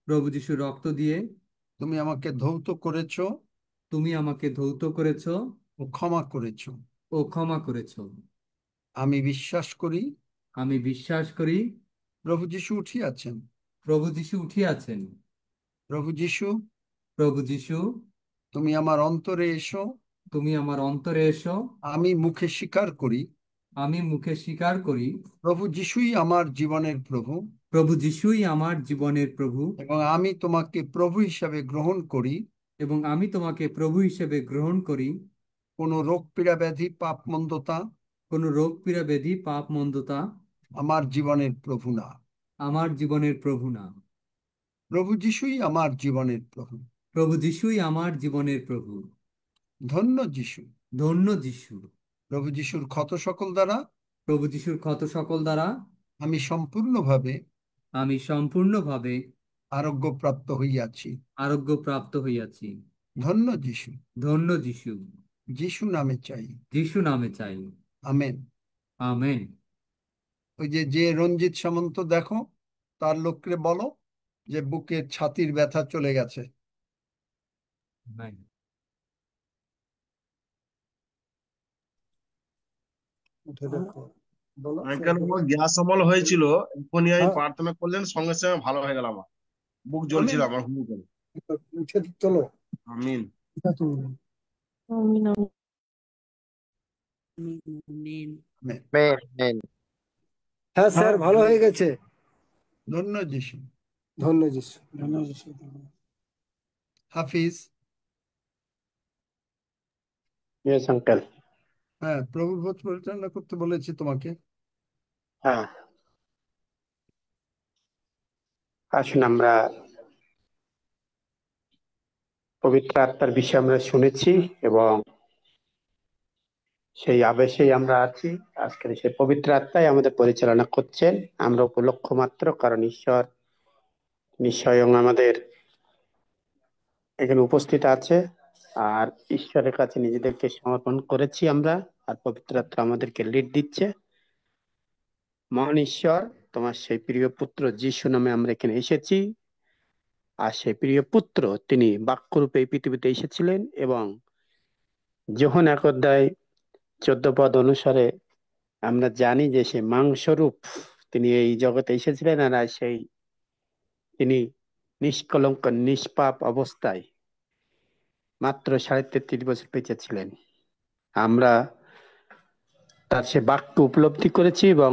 প্রভু যিশুর রক্ত দিয়ে তুমি আমাকে ধৌত করেছ তুমি আমাকে ধৌত করেছ ও ক্ষমা করেছ। ও ক্ষমা করেছ। আমি বিশ্বাস করি আমি বিশ্বাস করি প্রভু যিশু উঠিয়াছেন। প্রভু যিশু উঠিয়াছেন। প্রভু যিশু, প্রভু যিশু, তুমি আমার অন্তরে এসো। তুমি আমার অন্তরে এসো। আমি মুখে স্বীকার করি আমি মুখে স্বীকার করি প্রভু যিশুই আমার জীবনের প্রভু, প্রভু যিশুই আমার জীবনের প্রভু, এবং আমি তোমাকে প্রভু হিসাবে গ্রহণ করি। এবং আমি তোমাকে প্রভু হিসেবে গ্রহণ করি। কোনো রোগ পীড়া ব্যাধি, পাপ মন্দতা কোনো রোগ পীড়া ব্যাধি, পাপ মন্দতা আমার জীবনের প্রভু না। আমার জীবনের প্রভু না। প্রভু যিশুই আমার জীবনের প্রভু। প্রভু যিশুই আমার জীবনের প্রভু। ধন্য যিশু। ধন্য যিশু। প্রভু যিশুর ক্ষত সকল দ্বারা প্রভু যিশুর ক্ষত সকল দ্বারা আমি সম্পূর্ণভাবে আরোগ্যপ্রাপ্ত হইয়াছি। আরোগ্যপ্রাপ্ত হইয়াছি। ধন্য যিশু। ধন্য যিশু। যিশু নামে চাই। যিশু নামে চাই। আমেন। আমেন। ওই যে যে রঞ্জিত সামন্ত, দেখো তার লোককে বলো যে বুকের ছাতির ব্যথা চলে গেছে। আমেন। আঙ্কেল আমার গ্যাস অমল হয়েছিল, এখনই আমি হ্যাঁ, প্রার্থনা করলেন, সঙ্গে সঙ্গে ভালো হয়ে গেল। আমার বুক জ্বলছিল, আমেন। আমার হুম করে। চলো। আমিন। আমিন। আমেন। হ্যাঁ স্যার, ভালো হয়ে গেছে। ধন্য যিশু। ধন্য যিশু। ধন্য যিশু। হাফিজ। Yes uncle. হ্যাঁ, প্রভুর ভোজ পরিচালনা করতে বলেছি তোমাকে। হ্যাঁ, আসুন আমরা পবিত্র আত্মার বিষয়ে আমরা শুনেছি এবং সেই আবেশেই আমরা আছি। আজকের সেই পবিত্র আত্মাই আমাদের পরিচালনা করছেন। আমরা উপলক্ষ মাত্র, কারণ ঈশ্বর নিঃস্বয়ং আমাদের এখানে উপস্থিত আছে, আর ঈশ্বরের কাছে নিজেদেরকে সমর্পণ করেছি আমরা, আর পবিত্র আত্মা আমাদেরকে লিড দিচ্ছে। মহান ঈশ্বর, তোমার সেই প্রিয় পুত্র যিশু নামে আমরা এখানে এসেছি, আর সেই প্রিয় পুত্র তিনি বাক্যরূপে এই পৃথিবীতে এসেছিলেন এবং যোহন 1:14 অনুসারে আমরা জানি যে সে মাংসরূপ তিনি এই জগতে এসেছিলেন, আর সেই তিনি নিষ্কলঙ্ক নিষ্পাপ অবস্থায় মাত্র 33.5 বছর বেঁচে ছিলেন। আমরা তার সে বাক্য উপলব্ধি করেছি এবং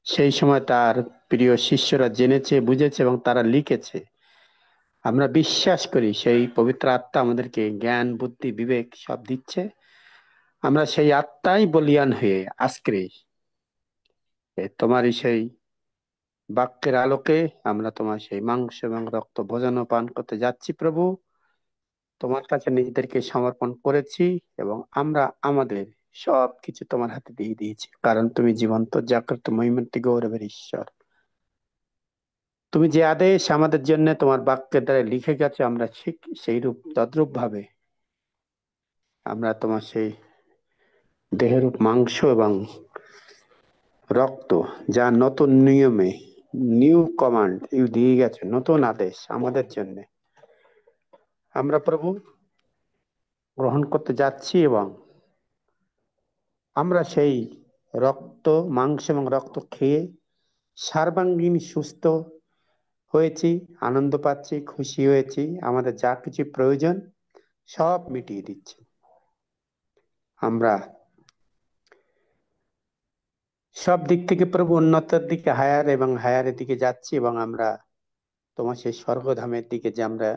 সেই সময় তার প্রিয় শিষ্যরা জেনেছে, বুঝেছে এবং তারা লিখেছে। আমরা বিশ্বাস করি সেই পবিত্র আত্মা আমাদেরকে জ্ঞান, বুদ্ধি, বিবেক সব দিচ্ছে। আমরা সেই আত্মাই বলিয়ান হয়ে আজকে তোমারই সেই বাক্যের আলোকে আমরা তোমার সেই মাংস এবং রক্ত ভোজন ও পান করতে যাচ্ছি। প্রভু, তোমার কাছে নিজেদেরকে সমর্পণ করেছি এবং আমরা আমাদের সবকিছু তোমার হাতে দিয়ে দিয়েছি, কারণ তুমি জীবন্ত, জাগ্রত, মহিমান্বিত, গৌরবের ঈশ্বর। তুমি যে আদেশ আমাদের জন্য তোমার বাক্যের দ্বারা লিখে গেছে, আমরা ঠিক সেই রূপ তদ্রূপ ভাবে আমরা তোমার সেই দেহরূপ মাংস এবং রক্ত, যা নতুন নিয়মে নিউ কমান্ড দিয়ে গেছে, নতুন আদেশ আমাদের জন্য, আমরা প্রভু গ্রহণ করতে যাচ্ছি এবং আমরা সেই রক্ত, মাংস এবং রক্ত খেয়ে সর্বাঙ্গীন সুস্থ হয়েছি, আনন্দ পাচ্ছি, খুশি হয়েছি। আমাদের যা কিছু প্রয়োজন সব মিটিয়ে দিচ্ছে। আমরা সব দিক থেকে প্রভু উন্নতির দিকে, হায়ার এবং হায়ারের দিকে যাচ্ছি এবং আমরা তোমার সেই স্বর্গধামের দিকে যে আমরা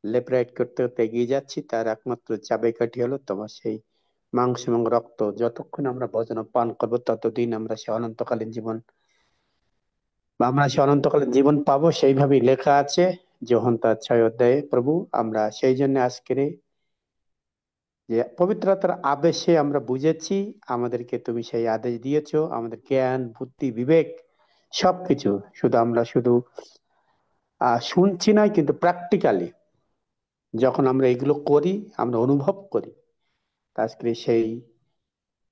লেপ্রাইট করতে করতে এগিয়ে যাচ্ছি, তার একমাত্র চাবিকাঠি হলো তোমার সেই মাংস এবং রক্ত যতক্ষণ আমরা ভোজন পান করবো ততদিন আমরা সে অনন্তকালীন জীবন বা আমরা সে অনন্তকালীন জীবন পাবো, সেইভাবেই লেখা আছে যোহন তার 6 অধ্যায়ে। প্রভু, আমরা সেই জন্য আজকের যে পবিত্রতার আবেশে আমরা বুঝেছি, আমাদেরকে তুমি সেই আদেশ দিয়েছো, আমাদের জ্ঞান বুদ্ধি বিবেক সবকিছু শুধু শুনছি না, কিন্তু প্র্যাকটিক্যালি যখন আমরা এগুলো করি, আমরা অনুভব করি। আজকে সেই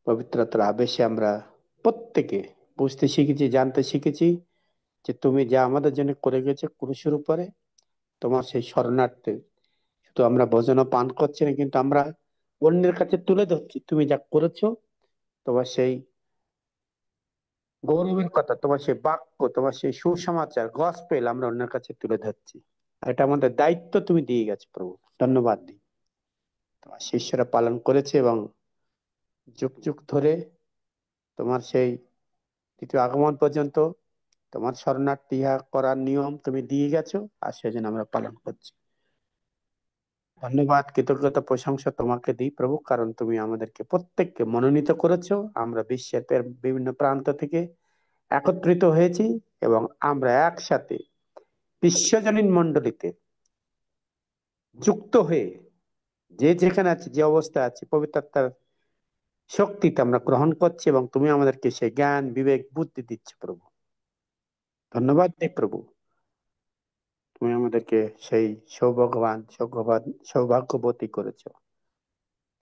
পবিত্রতার আবেশে আমরা প্রত্যেকে বুঝতে শিখেছি, জানতে শিখেছি যে তুমি যা আমাদের জন্য করে গেছো ক্রুশের উপরে, তোমার সেই শরণার্থে শুধু আমরা ভোজন পান করছি না, কিন্তু আমরা অন্যের কাছে তুলে ধরছি তুমি যা করেছো। তোমার সেই গৌরবের কথা, তোমার সেই বাক্য, তোমার সেই সুসমাচার গসপেল আমরা অন্যের কাছে তুলে ধরছি। আর এটা আমাদের দায়িত্ব তুমি দিয়ে গেছো প্রভু, ধন্যবাদ দিই। তোমার শিষ্যরা পালন করেছে এবং যুগ যুগ ধরে তোমার সেই দ্বিতীয় আগমন পর্যন্ত তোমার শরণার্থী ইহা করার নিয়ম তুমি দিয়ে গেছো, আর সেজন্য আমরা পালন করছি। ধন্যবাদ, কৃতজ্ঞতা, প্রশংসা তোমাকে দিই প্রভু, কারণ তুমি আমাদেরকে প্রত্যেককে মনোনীত করেছো। আমরা বিশ্বের বিভিন্ন প্রান্ত থেকে একত্রিত হয়েছি এবং আমরা একসাথে বিশ্বজনীন মণ্ডলীতে যুক্ত হয়ে যে যেখানে আছে, যে অবস্থা আছে, পবিত্রতার শক্তিতে আমরা গ্রহণ করছি এবং তুমি আমাদেরকে সেই জ্ঞান বিবেক বুদ্ধি দিচ্ছ প্রভু। ধন্যবাদ দিই প্রভু, তুমি আমাদেরকে সেই সৌভাগ্যবতী করেছো।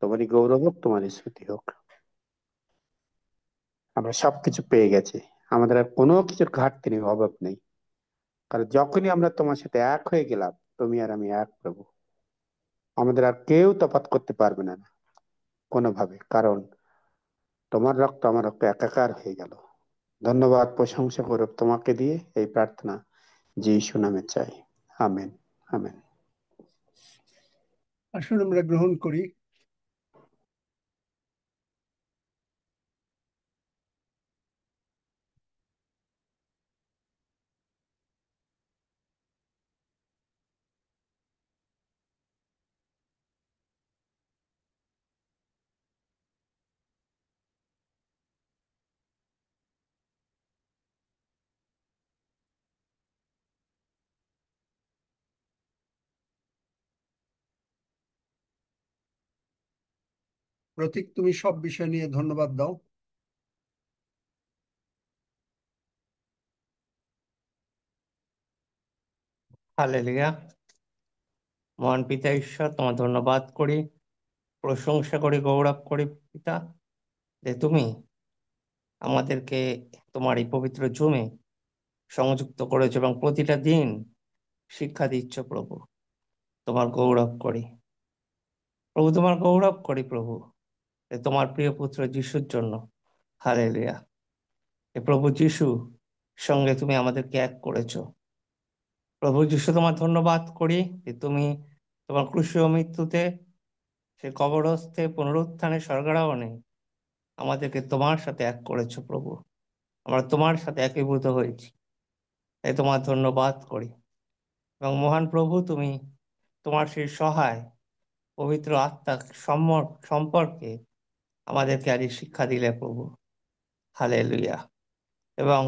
তোমারই গৌরব হোক, তোমারই স্তুতি হোক। আমরা সবকিছু পেয়ে গেছি, আমাদের আর কোনো কিছুর ঘাটতি নেই, অভাব নেই। কারণ যখনই আমরা তোমার সাথে এক হয়ে গেলাম, তুমি আর আমি এক প্রভু, আমাদের আর কেউ তফাৎ করতে পারবে না কোনোভাবে, কারণ তোমার রক্ত আমার রক্ত একাকার হয়ে গেল। ধন্যবাদ, প্রশংসা গৌরব তোমাকে দিয়ে এই প্রার্থনা যিশু নামে চাই, আমেন, আমেন। আসুন আমরা গ্রহণ করি। প্রতীক, তুমি সব বিষয় নিয়ে ধন্যবাদ দাও। হালেলুয়া। মহান পিতা ঈশ্বর, তোমার ধন্যবাদ করি, প্রশংসা করি, গৌরব করি পিতা, যে তুমি আমাদেরকে তোমার এই পবিত্র জমে সংযুক্ত করেছো এবং প্রতিটা দিন শিক্ষা দিচ্ছ প্রভু। তোমার গৌরব করি প্রভু, তোমার গৌরব করি প্রভু, যে তোমার প্রিয় পুত্র যিশুর জন্য। হালেলুয়া। এ প্রভু যিশু সঙ্গে তুমি আমাদেরকে এক করেছো প্রভু যিশু, তোমার ধন্যবাদ করি যে তুমি তোমার ক্রুশীয় মৃত্যুতে, সে কবরস্থে, পুনরুত্থানে, স্বর্গারোহণে আমাদেরকে তোমার সাথে এক করেছো প্রভু। আমরা তোমার সাথে একীভূত হয়েছি, তাই তোমার ধন্যবাদ করি। এবং মহান প্রভু, তুমি তোমার সেই সহায় পবিত্র আত্মা সম্পর্কে আমাদেরকে আজ শিক্ষা দিলে প্রভু। হালেলুয়া। এবং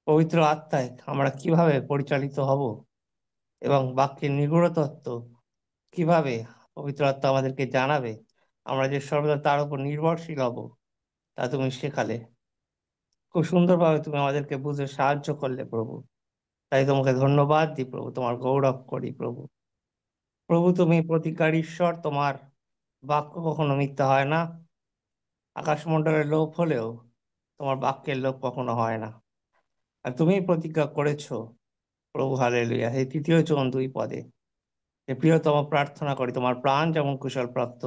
পবিত্র আত্মায় আমরা কিভাবে পরিচালিত হব এবং বাক্যের নিগূঢ় তত্ত্ব কিভাবে পবিত্র আত্মা আমাদেরকে জানাবে, আমরা যে সর্বদা তার উপর নির্ভরশীল হব, তা তুমি শেখালে। খুব সুন্দরভাবে তুমি আমাদেরকে বুঝে সাহায্য করলে প্রভু, তাই তোমাকে ধন্যবাদ দিই প্রভু, তোমার গৌরব করি প্রভু। প্রভু, তুমি প্রতিজ্ঞার ঈশ্বর, তোমার বাক্য কখনো মিথ্যা হয় না। আকাশমণ্ডলের লোপ হলেও তোমার বাক্যের লোপ কখনো হয় না। আর তুমি প্রতিজ্ঞা করেছো প্রভু, হালেলুয়া, এই 3 জন 2 পদে, যে প্রিয়তম প্রার্থনা করি তোমার প্রাণ যেমন কুশল প্রাপ্ত,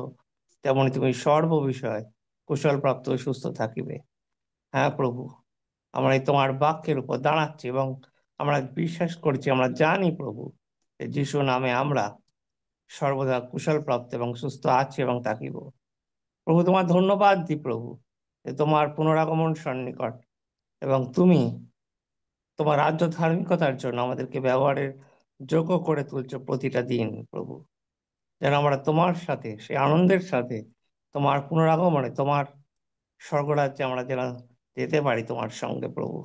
তেমনি তুমি সর্ব বিষয় কুশল প্রাপ্ত ও সুস্থ থাকিবে। হ্যাঁ প্রভু, আমরা এই তোমার বাক্যের উপর দাঁড়াচ্ছি এবং আমরা বিশ্বাস করছি, আমরা জানি প্রভু, যে যিশু নামে আমরা সর্বদা কুশল প্রাপ্ত এবং সুস্থ আছি এবং থাকিব। প্রভু, তোমার ধন্যবাদ দিই প্রভু, যে তোমার পুনরাগমন সন্নিকট এবং তুমি তোমার রাজ্য ধার্মিকতার জন্য আমাদেরকে ব্যবহারের যোগ্য করে তুলছো প্রতিটা দিন প্রভু, যেন আমরা তোমার সাথে সেই আনন্দের সাথে তোমার পুনরাগমনে, তোমার স্বর্গরাজ্যে আমরা যেন যেতে পারি তোমার সঙ্গে প্রভু।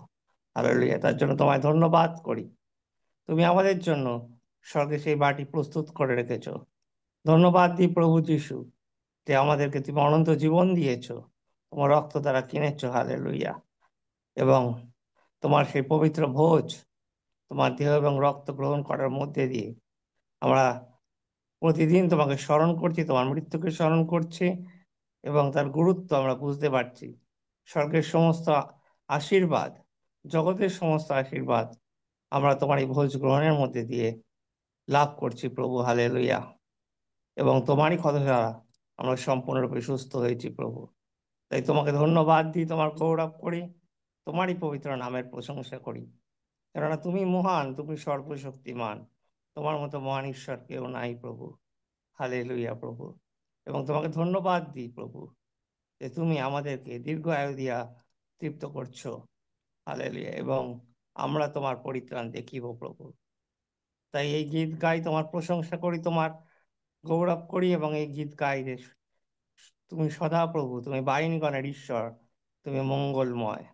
হালেলুয়া। তার জন্য তোমায় ধন্যবাদ করি। তুমি আমাদের জন্য স্বর্গে সেই বাটি প্রস্তুত করে রেখেছো। ধন্যবাদ দিই প্রভু যিশু, যে আমাদেরকে তুমি অনন্ত জীবন দিয়েছো, তোমার রক্ত দ্বারা কিনেছো। হালেলুয়া। এবং তোমার সেই পবিত্র ভোজ, তোমার দেহ এবং রক্ত গ্রহণ করার মধ্যে দিয়ে আমরা প্রতিদিন তোমাকে স্মরণ করছি, তোমার মৃত্যুকে স্মরণ করছি এবং তার গুরুত্ব আমরা বুঝতে পারছি। স্বর্গের সমস্ত আশীর্বাদ, জগতের সমস্ত আশীর্বাদ আমরা তোমার এই ভোজ গ্রহণের মধ্যে দিয়ে লাভ করছি প্রভু। হালেলুয়া। এবং তোমারই কথা দ্বারা আমরা সম্পূর্ণরূপে সুস্থ হয়েছি প্রভু। তাই তোমাকে ধন্যবাদ দিই, তোমার গৌরব করি, তোমারই পবিত্র নামের প্রশংসা করি। কেননা তুমি মহান, তুমি সর্বশক্তিমান, তোমার মতো মহান ঈশ্বর কেউ নাই প্রভু। হালেলুয়া প্রভু। এবং তোমাকে ধন্যবাদ দিই প্রভু, যে তুমি আমাদেরকে দীর্ঘ আয়ু দিয়া তৃপ্ত করছো। হালেলুয়া। এবং আমরা তোমার পরিত্রাণ দেখিব প্রভু। তাই এই গীত গাই, তোমার প্রশংসা করি, তোমার গৌরব করি এবং এই গীত গাই যে তুমি সদা প্রভু, তুমি বাহিনীগণের ঈশ্বর, তুমি মঙ্গলময়,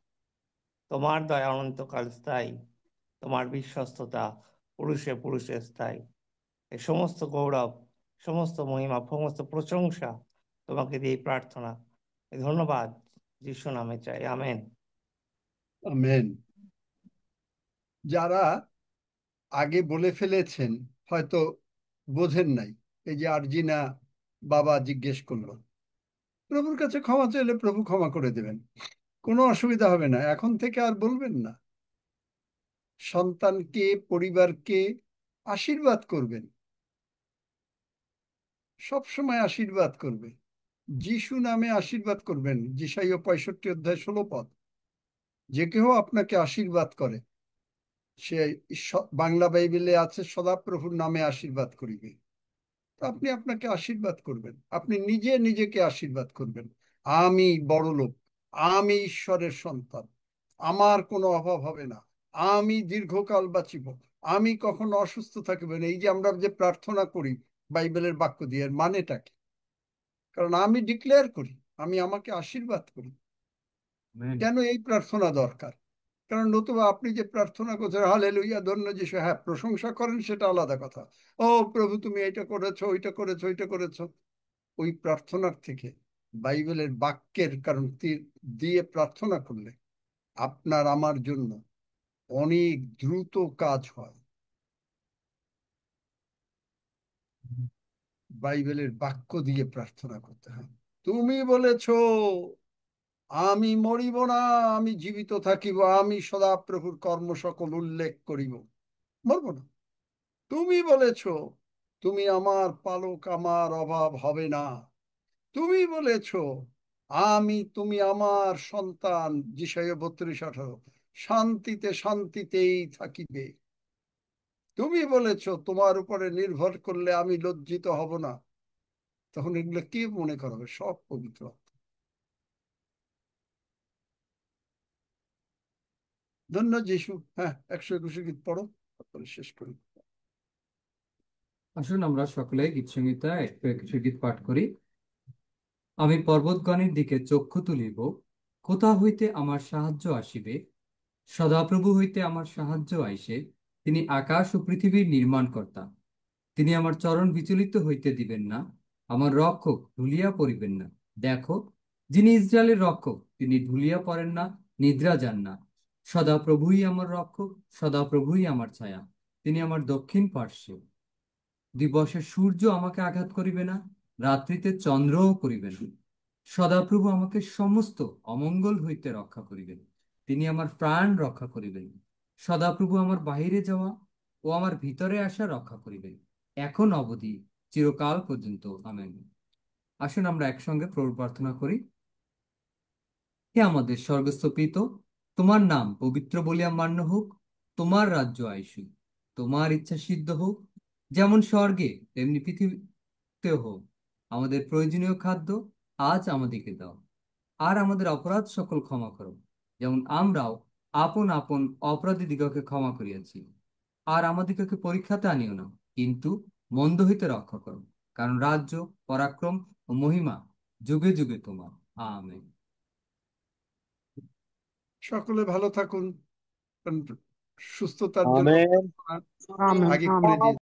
তোমার দয়া অনন্তকাল স্থায়ী, তোমার বিশ্বস্ততা পুরুষে পুরুষে স্থায়ী। এই সমস্ত গৌরব, সমস্ত মহিমা, সমস্ত প্রশংসা তোমাকে দিয়ে প্রার্থনা, এই ধন্যবাদ যিশু নামে চাই। আমেন। আমেন। যারা আগে বলে ফেলেছেন, হয়তো বোঝেন নাই, এই যে আরজিনা বাবা জিজ্ঞেস করলো, প্রভুর কাছে ক্ষমা চাইলে প্রভু ক্ষমা করে দেবেন, কোনো অসুবিধা হবে না, এখন থেকে আর বলবেন না। সন্তানকে, পরিবারকে আশীর্বাদ করবেন, সব সময় আশীর্বাদ করবে, যিশু নামে আশীর্বাদ করবেন। যিশাইয়া 65 অধ্যায় 16 পদ, যে কেহ আপনাকে আশীর্বাদ করে সে বাংলা বাইবেলে আছে সদাপ্রভুর নামে আশীর্বাদ করিবে। তো আপনি আপনাকে আশীর্বাদ করবেন, আপনি নিজে নিজেকে আশীর্বাদ করবেন। আমি বড় লোক, আমি ঈশ্বরের সন্তান, আমার কোনো অভাব হবে না, আমি দীর্ঘকাল বাঁচিব, আমি কখনো অসুস্থ থাকিব না। এই যে আমরা যে প্রার্থনা করি বাইবেলের বাক্য দিয়ে, এর মানেটা কি? কারণ আমি ডিক্লেয়ার করি, আমি আমাকে আশীর্বাদ করি। আমেন। কেন এই প্রার্থনা দরকার? কারণ নতুবা আপনি যে প্রার্থনা করছেন হালেলুয়া ধন্য যিশু, হ্যাঁ প্রশংসা করেন, সেটা আলাদা কথা। ও প্রভু তুমি এটা করেছো, ওইটা করেছো, ওইটা করেছো, ওই প্রার্থনার থেকে বাইবেলের বাক্যের কারণ দিয়ে প্রার্থনা করলে আপনার আমার জন্য অনেক দ্রুত কাজ হয়। বাইবেলের বাক্য দিয়ে প্রার্থনা করতে হয়। তুমি বলেছো আমি মরিব না, আমি জীবিত থাকিব, আমি সদাপ্রভুর কর্ম সকল উল্লেখ করিব, মরব না। তুমি বলেছো তুমি আমার পালক, আমার অভাব হবে না। তুমি বলেছো তুমি আমার সন্তান, যিশাইয়া 32:18, শান্তিতে শান্তিতেই থাকিবে। তুমি বলেছো তোমার উপরে নির্ভর করলে আমি লজ্জিত হব না। তখন এগুলো কে মনে করবে? সব পবিত্র। ধন্য যিশু। হ্যাঁ, 121 গীত পড়ো, তারপরে শেষ করি। আসুন আমরা সকলে গীত সংহিতা 121 গীত পাঠ করি। আমি পর্বতগণের দিকে চক্ষু তুলিব, কোথা হইতে আমার সাহায্য আসিবে? সদাপ্রভু হইতে আমার সাহায্য আইসে। তিনি আকাশ ও পৃথিবীর নির্মাণকর্তা। তিনি আমার চরণ বিচলিত হইতে দিবেন না, আমার রক্ষক ঢুলিয়া পড়িবেন না। দেখো, যিনি ইসরায়েলের রক্ষক, তিনি ঢুলিয়া পড়েন না, নিদ্রা যান না। সদাপ্রভুই আমার রক্ষক, সদাপ্রভুই আমার ছায়া। তিনি আমার দক্ষিণ পার্শ্বে। দিবসে সূর্য আমাকে আঘাত করিবে না, রাত্রিতে চন্দ্রও করিবে না। সদাপ্রভু আমাকে সমস্ত অমঙ্গল হইতে রক্ষা করিবেন। তিনি আমার প্রাণ রক্ষা করিবেন। সদাপ্রভু আমার বাহিরে যাওয়া ও আমার ভিতরে আসা রক্ষা করিবেন, এখন অবধি চিরকাল পর্যন্ত। আমেন। আসুন আমরা একসঙ্গে প্রভু প্রার্থনা করি। হে আমাদের স্বর্গস্থ পিতা, তোমার নাম পবিত্র বলিয়া মান্য হোক, তোমার রাজ্য আইসুক, তোমার ইচ্ছা সিদ্ধ হোক, যেমন স্বর্গে তেমনি পৃথিবীতে হোক। আমাদের প্রয়োজনীয় খাদ্য আজ আমাদেরকে দাও, আর আমাদের অপরাধ সকল ক্ষমা করো, যেমন আমরাও আপন আপন অপরাধীদিগকে ক্ষমা করিয়াছি। আর আমাদিগকে পরীক্ষাতে আনিও না, কিন্তু মন্দ হইতে রক্ষা করো। কারণ রাজ্য, পরাক্রম ও মহিমা যুগে যুগে তোমার। আমেন। সকলে ভালো থাকুন, সুস্থতার জন্য আমেন প্রার্থনা। আমেন আগে করে আমেন দিয়ে